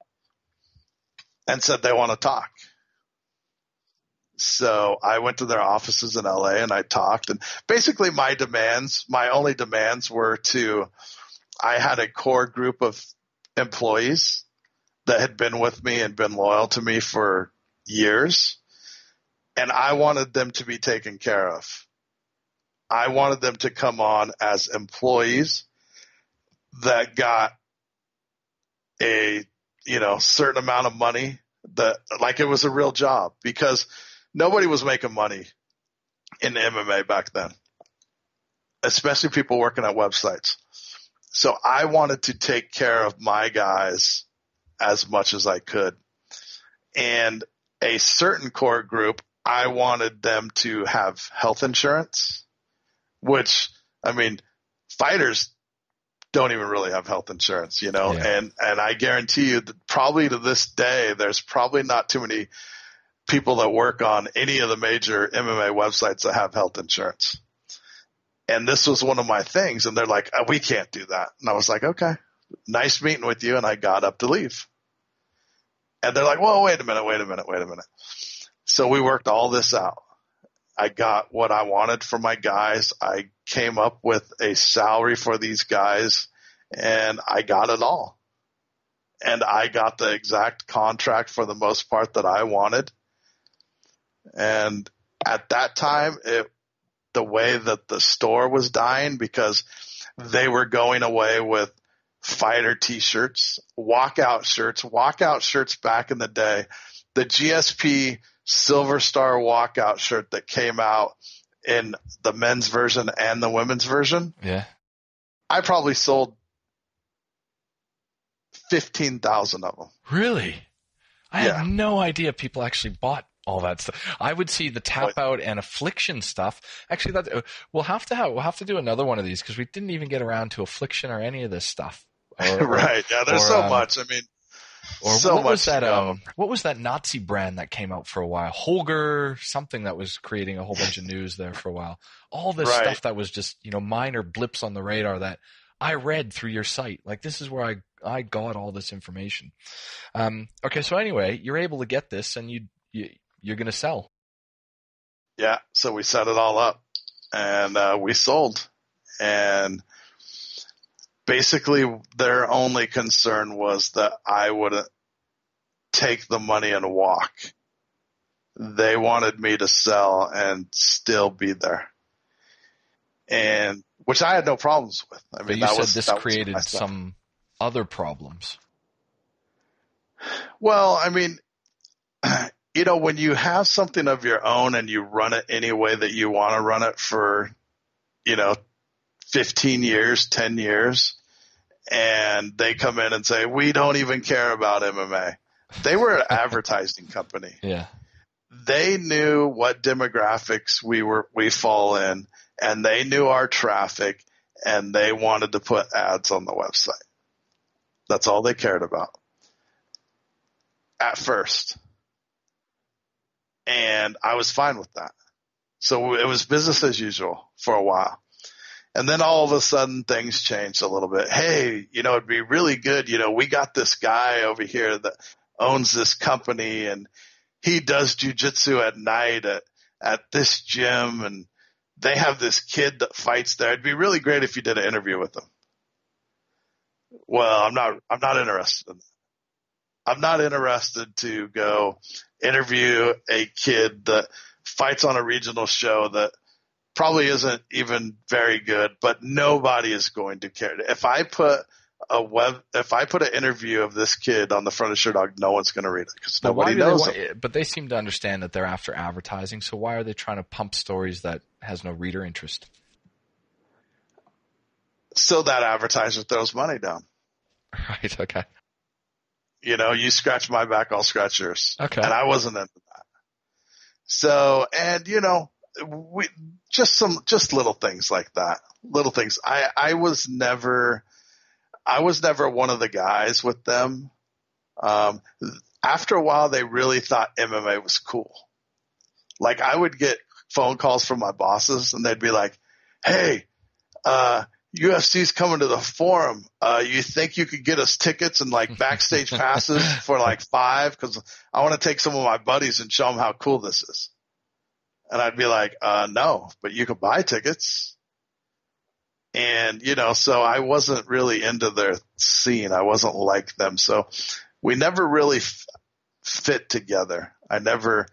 and said they want to talk. So I went to their offices in LA and I talked, and basically my only demands were I had a core group of employees that had been with me and been loyal to me for years. And I wanted them to be taken care of. I wanted them to come on as employees that got a, certain amount of money, that like it was a real job, because nobody was making money in MMA back then, especially people working at websites. So I wanted to take care of my guys as much as I could. And a certain core group, I wanted them to have health insurance, which, fighters don't even really have health insurance, Yeah. And I guarantee you that probably to this day, there's probably not too many people that work on any of the major MMA websites that have health insurance. And this was one of my things. And they're like, oh, we can't do that. And I was like, okay, nice meeting with you. And I got up to leave. And they're like, well, wait a minute. So we worked all this out. I got what I wanted for my guys. I came up with a salary for these guys, and I got it all. And I got the exact contract for the most part that I wanted. And at that time, the way that the store was dying, because they were going away with fighter t-shirts, walkout shirts back in the day. The GSP Silver Star walkout shirt that came out in the men's version and the women's version. Yeah. I probably sold 15,000 of them. Really? I had no idea people actually bought all that stuff. I would see the tap out and affliction stuff. Actually, we'll have to do another one of these, because we didn't even get around to affliction or any of this stuff. Right. Yeah. There's so much. I mean, or so what much was that? What was that Nazi brand that came out for a while? Holger something, that was creating a whole bunch of news there for a while. All this stuff that was just, minor blips on the radar that I read through your site. Like, this is where I got all this information. Okay, so anyway, you're able to get this, and you're going to sell. Yeah, so we set it all up, and we sold. And basically, their only concern was that I wouldn't take the money and walk. They wanted me to sell and still be there, and which I had no problems with. I mean, but you said this created some other problems. Well, I mean, when you have something of your own and you run it any way that you want to run it for, 15 years, 10 years, and they come in and say, we don't even care about MMA. They were an advertising company. Yeah. They knew what demographics we fall in, and they knew our traffic, and they wanted to put ads on the website. That's all they cared about at first. And I was fine with that. So it was business as usual for a while. And then all of a sudden things changed a little bit. Hey, it'd be really good. We got this guy over here that owns this company, and he does jujitsu at night at this gym, and they have this kid that fights there. It'd be really great if you did an interview with him. Well, I'm not interested in that. I'm not interested to go interview a kid that fights on a regional show that probably isn't even very good, but nobody is going to care. If I put an interview of this kid on the front of Sherdog, no one's going to read it, because nobody knows him. But they seem to understand that they're after advertising, so why are they trying to pump stories that has no reader interest? So that advertiser throws money down. Right, okay. You scratch my back, I'll scratch yours. Okay. And I wasn't into that. So, and we just little things like that. Little things. I was never one of the guys with them. After a while, they really thought MMA was cool. Like, I would get phone calls from my bosses, and they'd be like, hey, UFC's coming to the Forum. You think you could get us tickets and like backstage passes for like $5? Because I want to take some of my buddies and show them how cool this is. And I'd be like, no, but you could buy tickets. And, so I wasn't really into their scene. I wasn't like them. So we never really fit together. I never,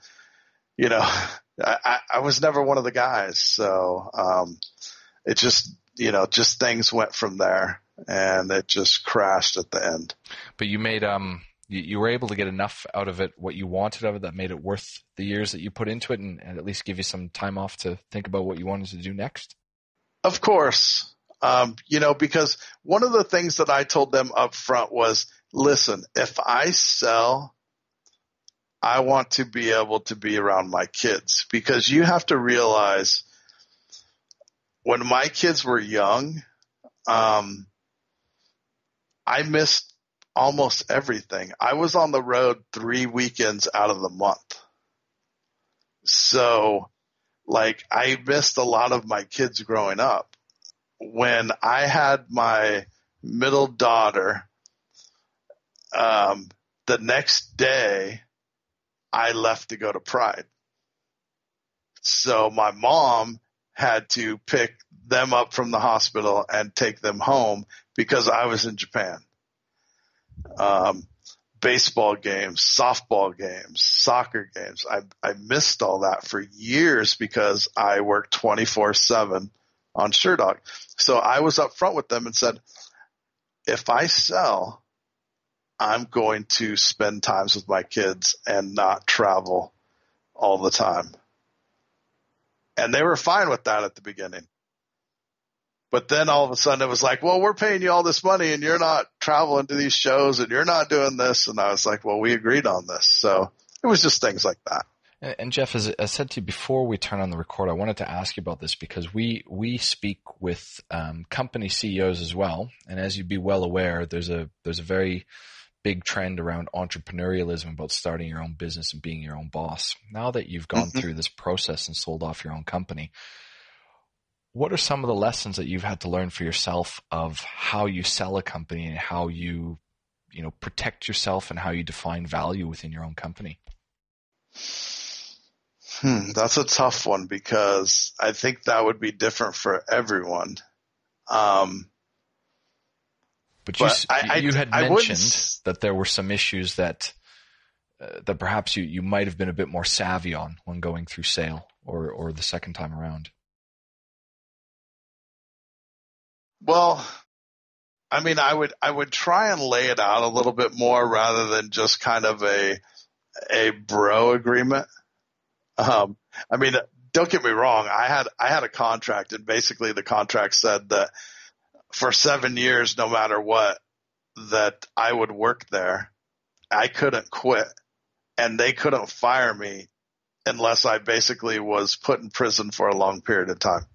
I was never one of the guys. So it just, just things went from there, and it just crashed at the end. But you made you were able to get enough out of it, what you wanted of it, that made it worth the years that you put into it, and at least give you some time off to think about what you wanted to do next? Of course. Because one of the things that I told them up front was, listen, if I sell, I want to be able to be around my kids, because you have to realize when my kids were young, I missed almost everything. I was on the road 3 weekends out of the month. So like I missed a lot of my kids growing up. When I had my middle daughter, the next day I left to go to Pride. So my mom had to pick them up from the hospital and take them home because I was in Japan. Baseball games, softball games, soccer games. I missed all that for years because I worked 24/7 on Sherdog. So I was up front with them and said, if I sell, I'm going to spend times with my kids and not travel all the time. And they were fine with that at the beginning. But then all of a sudden it was like, well, we're paying you all this money and you're not traveling to these shows and you're not doing this. And I was like, well, we agreed on this. So it was just things like that. And Jeff, as I said to you before we turn on the record, I wanted to ask you about this because we speak with company CEOs as well. And as you'd be well aware, there's a very big trend around entrepreneurialism about starting your own business and being your own boss. Now that you've gone through this process and sold off your own company, what are some of the lessons that you've had to learn for yourself of how you sell a company and how you protect yourself and how you define value within your own company? That's a tough one because I think that would be different for everyone. But you had mentioned that there were some issues that perhaps you might have been a bit more savvy on when going through sale or the second time around. Well, I mean, I would try and lay it out a little bit more rather than just kind of a bro agreement. I mean, don't get me wrong. I had a contract, and basically the contract said that for 7 years, no matter what, that I would work there. I couldn't quit, and they couldn't fire me unless I basically was put in prison for a long period of time.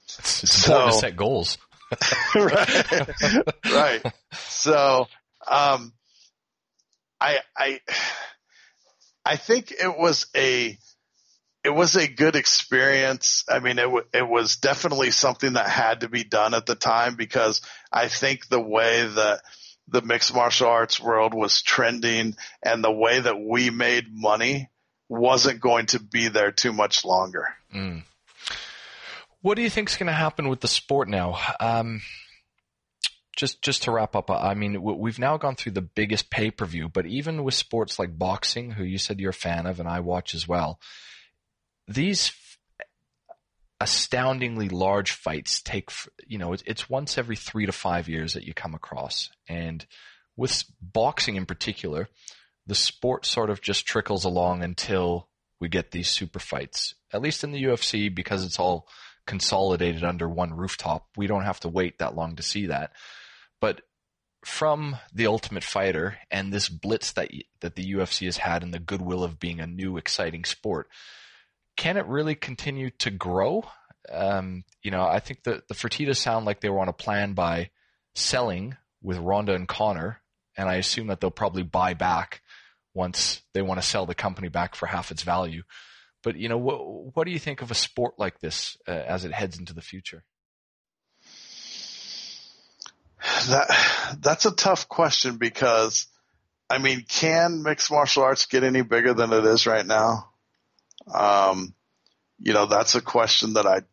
It's important to set goals. Right. So, I think it was a good experience. I mean, it was definitely something that had to be done at the time because I think the way that the mixed martial arts world was trending and the way that we made money wasn't going to be there too much longer. Mm. What do you think is going to happen with the sport now? Just to wrap up, I mean, we've now gone through the biggest pay-per-view, but even with sports like boxing, who you said you're a fan of and I watch as well, these astoundingly large fights take, it's once every 3 to 5 years that you come across. And with boxing in particular, the sport sort of just trickles along until we get these super fights. At least in the UFC, because it's all consolidated under one rooftop, we don't have to wait that long to see that. But from The Ultimate Fighter and this blitz that the UFC has had and the goodwill of being a new exciting sport, can it really continue to grow? I think the Fertittas sound like they were on a plan by selling with Ronda and Conor, and I assume that they'll probably buy back once they want to sell the company back for half its value. But, what do you think of a sport like this as it heads into the future? That's a tough question because, I mean, can mixed martial arts get any bigger than it is right now? That's a question that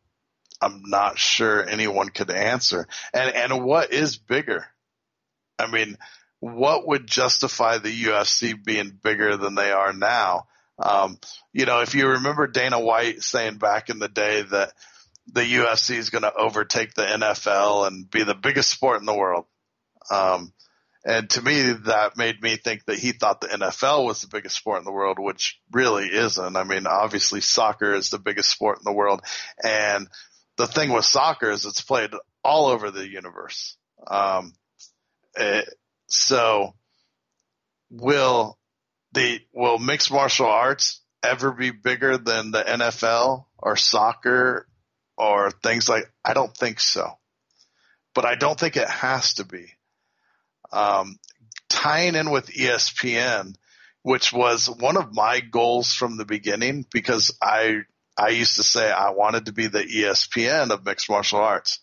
I'm not sure anyone could answer. And what is bigger? I mean, what would justify the UFC being bigger than they are now? If you remember Dana White saying back in the day that the UFC is going to overtake the NFL and be the biggest sport in the world. And to me, that made me think that he thought the NFL was the biggest sport in the world, which really isn't. I mean, obviously soccer is the biggest sport in the world. And the thing with soccer is it's played all over the universe. So will mixed martial arts ever be bigger than the NFL or soccer or things like? I don't think so, but I don't think it has to be. Tying in with ESPN, which was one of my goals from the beginning, because I used to say I wanted to be the ESPN of mixed martial arts.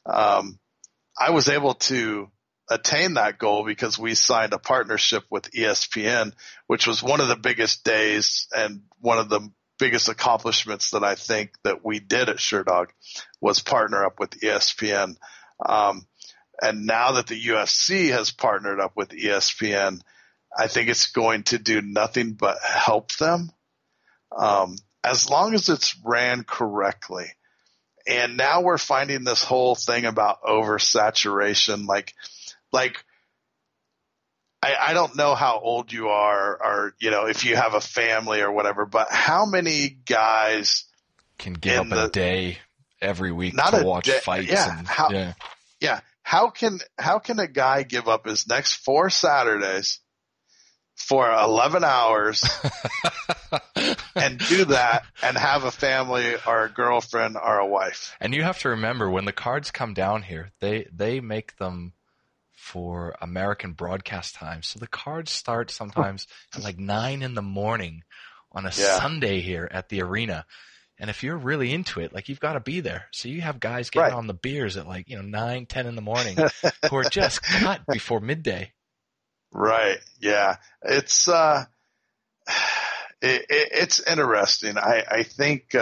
I was able to attain that goal because we signed a partnership with ESPN, which was one of the biggest days and one of the biggest accomplishments that I think that we did at Sherdog was partner up with ESPN. And now that the UFC has partnered up with ESPN, I think it's going to do nothing but help them, as long as it's ran correctly. And now we're finding this whole thing about oversaturation. Like I don't know how old you are, or, you know, if you have a family or whatever, but how many guys can give up a day every week to watch fights? Yeah. How can a guy give up his next 4 Saturdays for 11 hours and do that and have a family or a girlfriend or a wife? And you have to remember, when the cards come down here, they make them for American broadcast time. So the cards start sometimes at like 9 a.m. on a Sunday here at the arena. And if you're really into it, like, you've got to be there. So you have guys getting on the beers at 9, 10 in the morning who are just cut before midday. Right. Yeah. It's interesting. I think,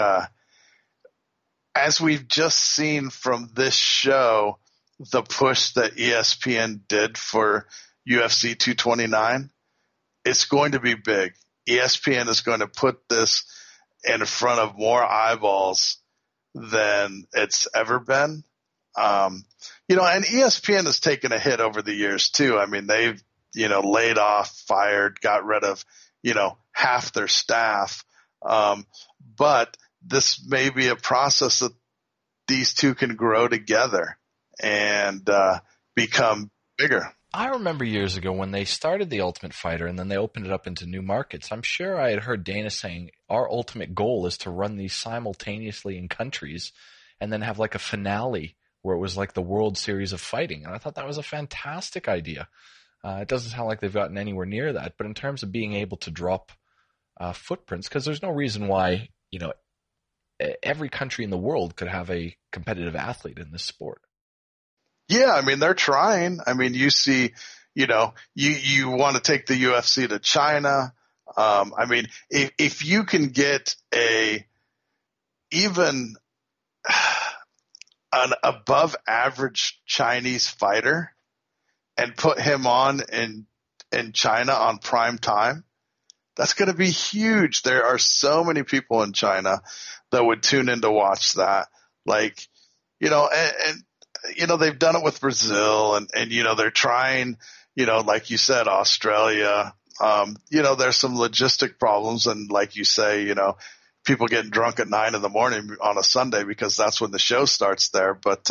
as we've just seen from this show, the push that ESPN did for UFC 229, it's going to be big. ESPN is going to put this in front of more eyeballs than it's ever been. And ESPN has taken a hit over the years too. I mean, they've, laid off, fired, got rid of, half their staff. But this may be a process that these two can grow together and become bigger. I remember years ago when they started The Ultimate Fighter and then they opened it up into new markets. I'm sure I had heard Dana saying, our ultimate goal is to run these simultaneously in countries and then have like a finale where it was like the World Series of Fighting. And I thought that was a fantastic idea. It doesn't sound like they've gotten anywhere near that. But in terms of being able to drop footprints, because there's no reason why, every country in the world could have a competitive athlete in this sport. Yeah, I mean, they're trying. I mean, you see, you want to take the UFC to China. I mean, if you can get even an above average Chinese fighter and put him on in China on prime time, that's going to be huge. There are so many people in China that would tune in to watch that. Like, and they've done it with Brazil and they're trying, like you said, Australia. There's some logistic problems. And like you say, people getting drunk at 9 a.m. on a Sunday because that's when the show starts there. But,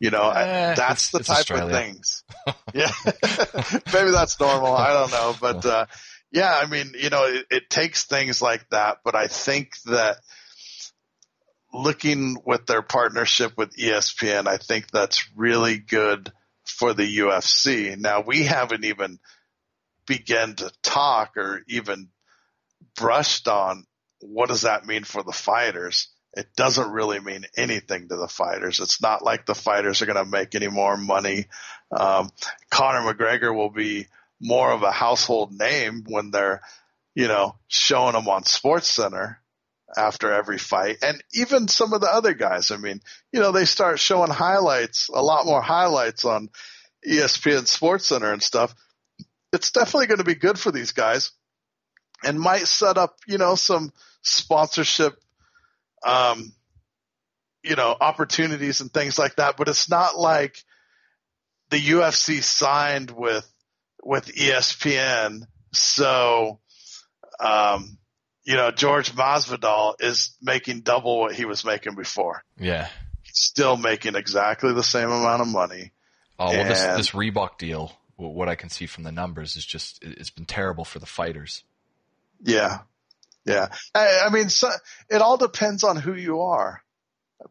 that's the type Australia. of things. Yeah. Maybe that's normal. I don't know. But, yeah, I mean, it takes things like that. But I think that looking with their partnership with ESPN, I think that's really good for the UFC. Now, we haven't even begun to talk or even brushed on what does that mean for the fighters. It doesn't really mean anything to the fighters. It's not like the fighters are going to make any more money. Conor McGregor will be more of a household name when they're, showing them on SportsCenter after every fight. And even some of the other guys, I mean, they start showing highlights, a lot more highlights on ESPN SportsCenter and stuff. It's definitely going to be good for these guys and might set up, some sponsorship, opportunities and things like that. But it's not like the UFC signed with ESPN. So, George Masvidal is making double what he was making before. Yeah. He's still making exactly the same amount of money. Oh, well, this Reebok deal, what I can see from the numbers is just, it's been terrible for the fighters. Yeah. Yeah. I mean, it all depends on who you are,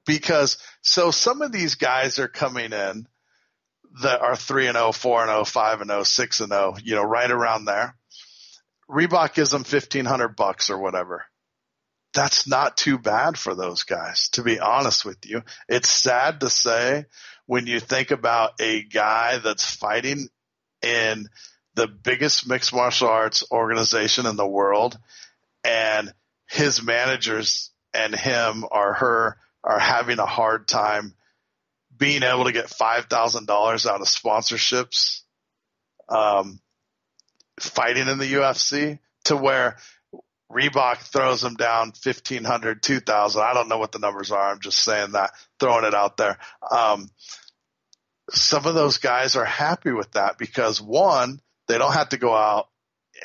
because some of these guys are coming in that are 3-0, 4-0, 5-0, 6-0, right around there. Reebok gives them $1,500 or whatever. That's not too bad for those guys, to be honest with you. It's sad to say when you think about a guy that's fighting in the biggest mixed martial arts organization in the world, and his managers and him or her are having a hard time being able to get $5,000 out of sponsorships, fighting in the UFC, to where Reebok throws them down $1,500, $2,000. I don't know what the numbers are. I'm just saying that, throwing it out there. Some of those guys are happy with that because, one, they don't have to go out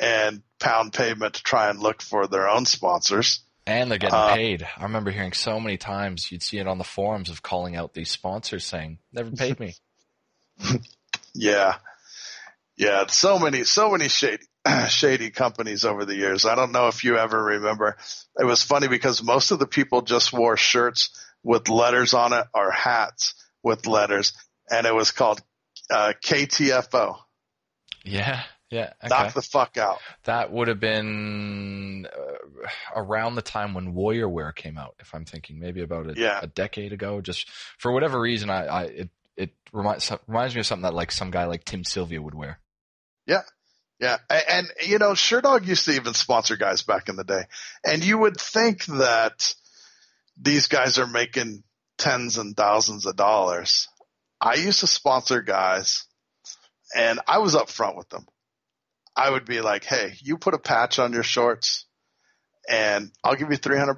and pound pavement to try and look for their own sponsors. And they're getting paid. I remember hearing so many times you'd see it on the forums of calling out these sponsors saying, never paid me. Yeah. Yeah. So many shady companies over the years. I don't know if you ever remember. It was funny because most of the people just wore shirts with letters on it or hats with letters, and it was called KTFO. Yeah. Yeah. Okay. Knock the fuck out. That would have been around the time when Warrior Wear came out, if I'm thinking maybe about a decade ago. Just for whatever reason, it reminds me of something that like some guy like Tim Sylvia would wear. Yeah. Yeah. And you know, Sherdog used to even sponsor guys back in the day. And you would think that these guys are making tens and thousands of dollars. I used to sponsor guys, and I was up front with them. I would be like, hey, you put a patch on your shorts and I'll give you $300.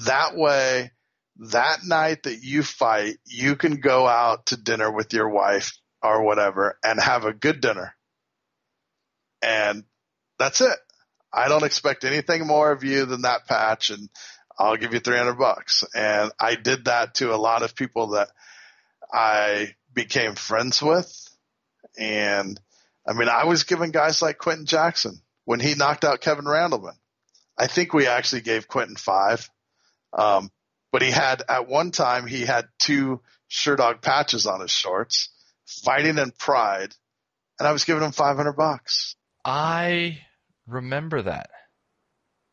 That way, that night that you fight, you can go out to dinner with your wife or whatever and have a good dinner. And that's it. I don't expect anything more of you than that patch, and I'll give you $300. And I did that to a lot of people that I became friends with. And I mean, I was giving guys like Quentin Jackson when he knocked out Kevin Randleman. I think we actually gave Quentin $5. But at one time, he had 2 Sherdog patches on his shorts, fighting in Pride, and I was giving him $500. I remember that.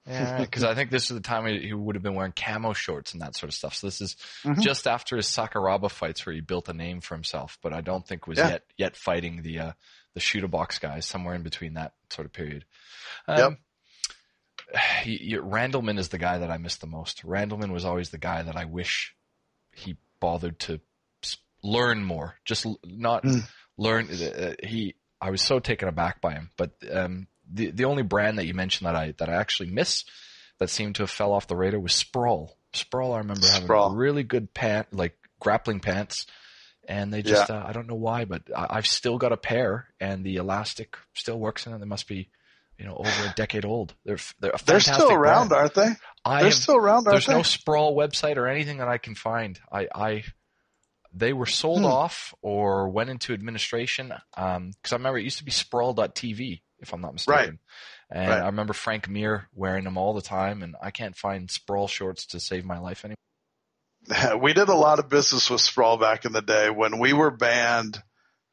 Yeah, because I think this is the time he would have been wearing camo shorts and that sort of stuff. So this is just after his Sakuraba fights where he built a name for himself, but I don't think was yet fighting the shoot-a-box guys, somewhere in between that sort of period. Randleman is the guy that I miss the most. Randleman was always the guy that I wish he bothered to learn more. Just not learn. I was so taken aback by him. But the only brand that you mentioned that I actually miss that seemed to have fell off the radar was Sprawl. Sprawl, I remember having really good grappling pants. And they just, I don't know why, but I've still got a pair, and the elastic still works in it. They must be, over a decade old. They're a fantastic They're still around, brand. Aren't they? They're still around, aren't they? There's no Sprawl website or anything that I can find. They were sold off or went into administration. Because I remember it used to be Sprawl.tv, if I'm not mistaken. Right. And I remember Frank Mir wearing them all the time, and I can't find Sprawl shorts to save my life anymore. We did a lot of business with Sprawl back in the day. When we were banned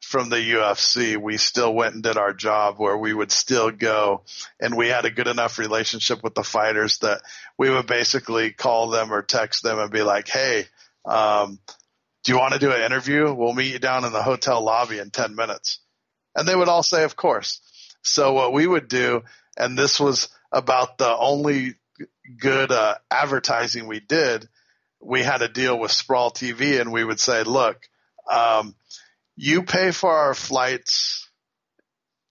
from the UFC, we still went and did our job where we would still go, and we had a good enough relationship with the fighters that we would basically call them or text them and be like, hey, do you want to do an interview? We'll meet you down in the hotel lobby in 10 minutes. And they would all say, of course. So what we would do, and this was about the only good advertising we did, we had a deal with Sprawl TV, and we would say, look, you pay for our flights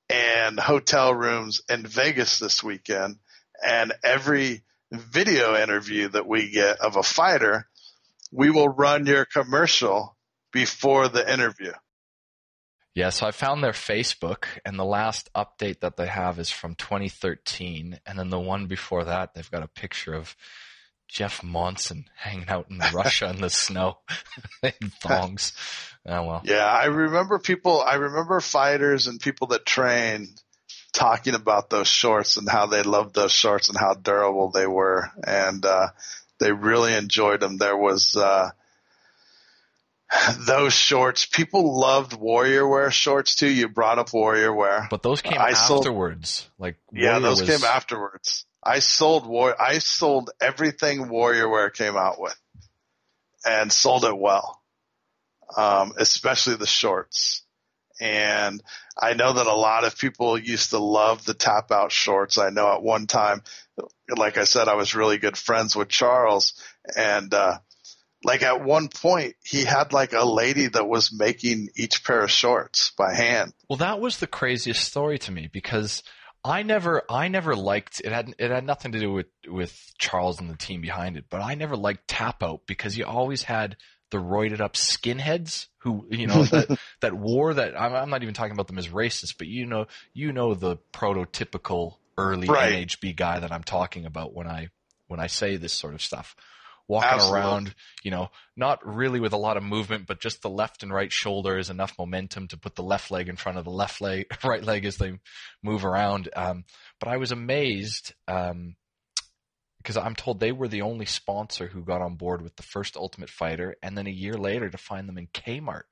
and hotel rooms in Vegas this weekend, and every video interview that we get of a fighter, we will run your commercial before the interview. Yeah, so I found their Facebook, and the last update that they have is from 2013, and then the one before that, they've got a picture of Jeff Monson hanging out in Russia in the snow in thongs. Oh, well. Yeah, I remember fighters and people that trained talking about those shorts and how they loved those shorts and how durable they were. And they really enjoyed them. There was Those shorts, people loved warrior wear shorts too. You brought up warrior wear. But those came afterwards. Those came afterwards. I sold everything warrior wear came out with and sold it well. Especially the shorts. And I know that a lot of people used to love the tap out shorts. I know at one time, like I said, I was really good friends with Charles, and at one point he had a lady that was making each pair of shorts by hand. Well, that was the craziest story to me, because I never liked it. Had nothing to do with Charles and the team behind it, but I never liked tap out, because you always had the roided up skinheads who, that wore that. I'm not even talking about them as racist, but the prototypical early NHB guy that I'm talking about when I say this sort of stuff. Walking around, not really with a lot of movement, but just the left and right shoulders, enough momentum to put the left leg in front of the right leg as they move around. But I was amazed, because I'm told they were the only sponsor who got on board with the first Ultimate Fighter, and then a year later to find them in Kmart.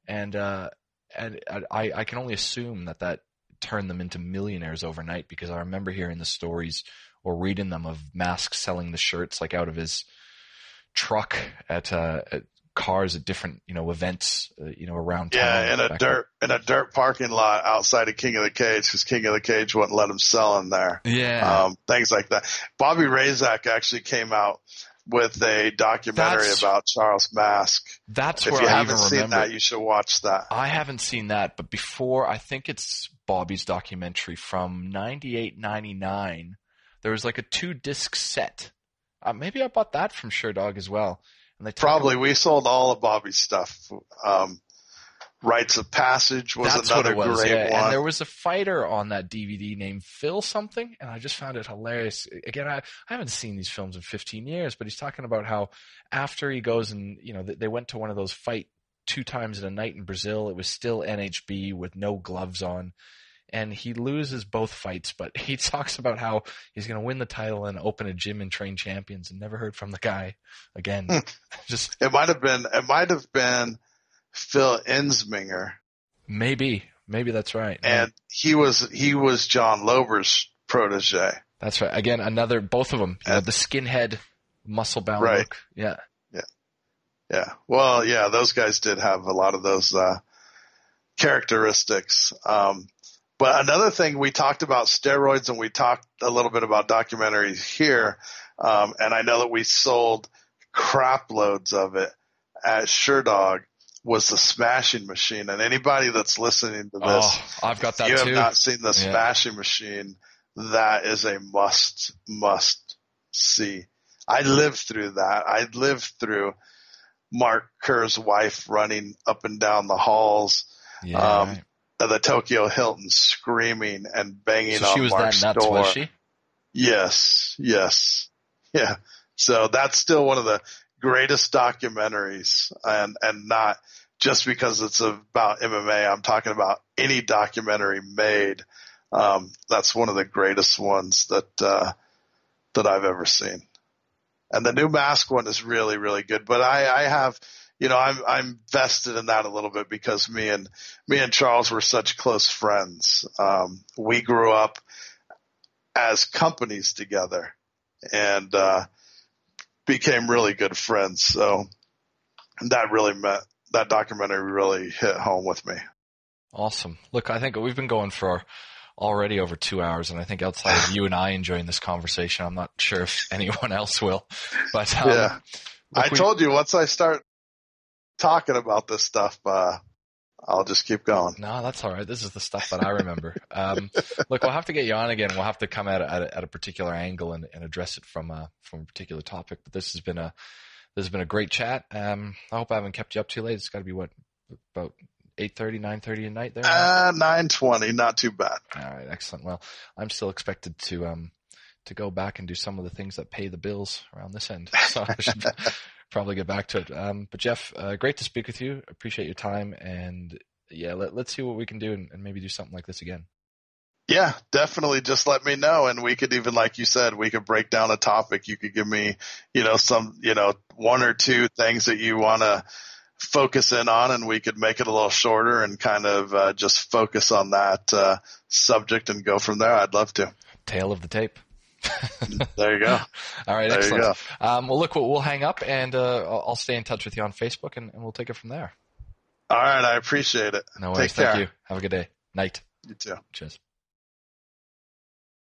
And I can only assume that turned them into millionaires overnight, because I remember hearing the stories or reading them of Mask selling the shirts out of his truck at cars at different events around town. Yeah, in a dirt parking lot outside of King of the Cage, because King of the Cage wouldn't let him sell in there. Yeah, things like that. Bobby Razak actually came out with a documentary about Charles Mask. That's if where you I haven't even seen remember that, you should watch that. I haven't seen that, but before, I think it's Bobby's documentary from 98, 99. There was a 2-disc set. Maybe I bought that from Sherdog as well. And we sold all of Bobby's stuff. Rites of Passage was another great one. And there was a fighter on that DVD named Phil something, and I just found it hilarious. Again, I haven't seen these films in 15 years, but he's talking about how after he goes and, they went to one of those fight 2 times in a night in Brazil. It was still NHB with no gloves on. And he loses both fights, but he talks about how he's going to win the title and open a gym and train champions, and never heard from the guy again. It might have been Phil Insminger. Maybe that's right. And he was John Lober's protege. That's right. Again, both of them, the skinhead, muscle bound look. Yeah. Well, yeah, those guys did have a lot of those characteristics. But another thing, we talked about steroids, and we talked a little bit about documentaries here. And I know that we sold crap loads of it at Sherdog, was the Smashing Machine. And anybody that's listening to this, I've got that you too. have not seen the Smashing Machine, that is a must see. I lived through that. I lived through Mark Kerr's wife running up and down the halls. Yeah, the Tokyo Hilton screaming and banging on Mark's door. That nuts, was she? Yes. Yeah. So that's still one of the greatest documentaries, and not just because it's about MMA. I'm talking about any documentary made. That's one of the greatest ones that I've ever seen. And the new Mask one is really, really good. But I have, I'm vested in that a little bit, because me and Charles were such close friends. We grew up as companies together, and became really good friends. So that documentary really hit home with me. Awesome. Look, I think we've been going for already over 2 hours, and I think outside of you and I enjoying this conversation, I'm not sure if anyone else will. But yeah, I told you, once I start talking about this stuff, I'll just keep going. No, that's all right. This is the stuff that I remember. Look, we'll have to get you on again. We'll have to come at a particular angle and address it from a particular topic. But this has been a great chat. I hope I haven't kept you up too late. It's got to be about 8:30, 9:30 at night there? 9:20, not too bad. All right, excellent. Well, I'm still expected to go back and do some of the things that pay the bills around this end. So I should probably get back to it. But Jeff, great to speak with you. Appreciate your time. And yeah, let's see what we can do and maybe do something like this again. Yeah, definitely. Just let me know. And we could even, like you said, we could break down a topic. You could give me, some, 1 or 2 things that you want to focus in on, and we could make it a little shorter and kind of just focus on that subject and go from there, I'd love to. Tail of the tape. There you go. All right, there excellent. You well, look, we'll hang up, and I'll stay in touch with you on Facebook, and we'll take it from there. All right, I appreciate it. No worries. Take care. Thank you. Have a good day. Night. You too. Cheers.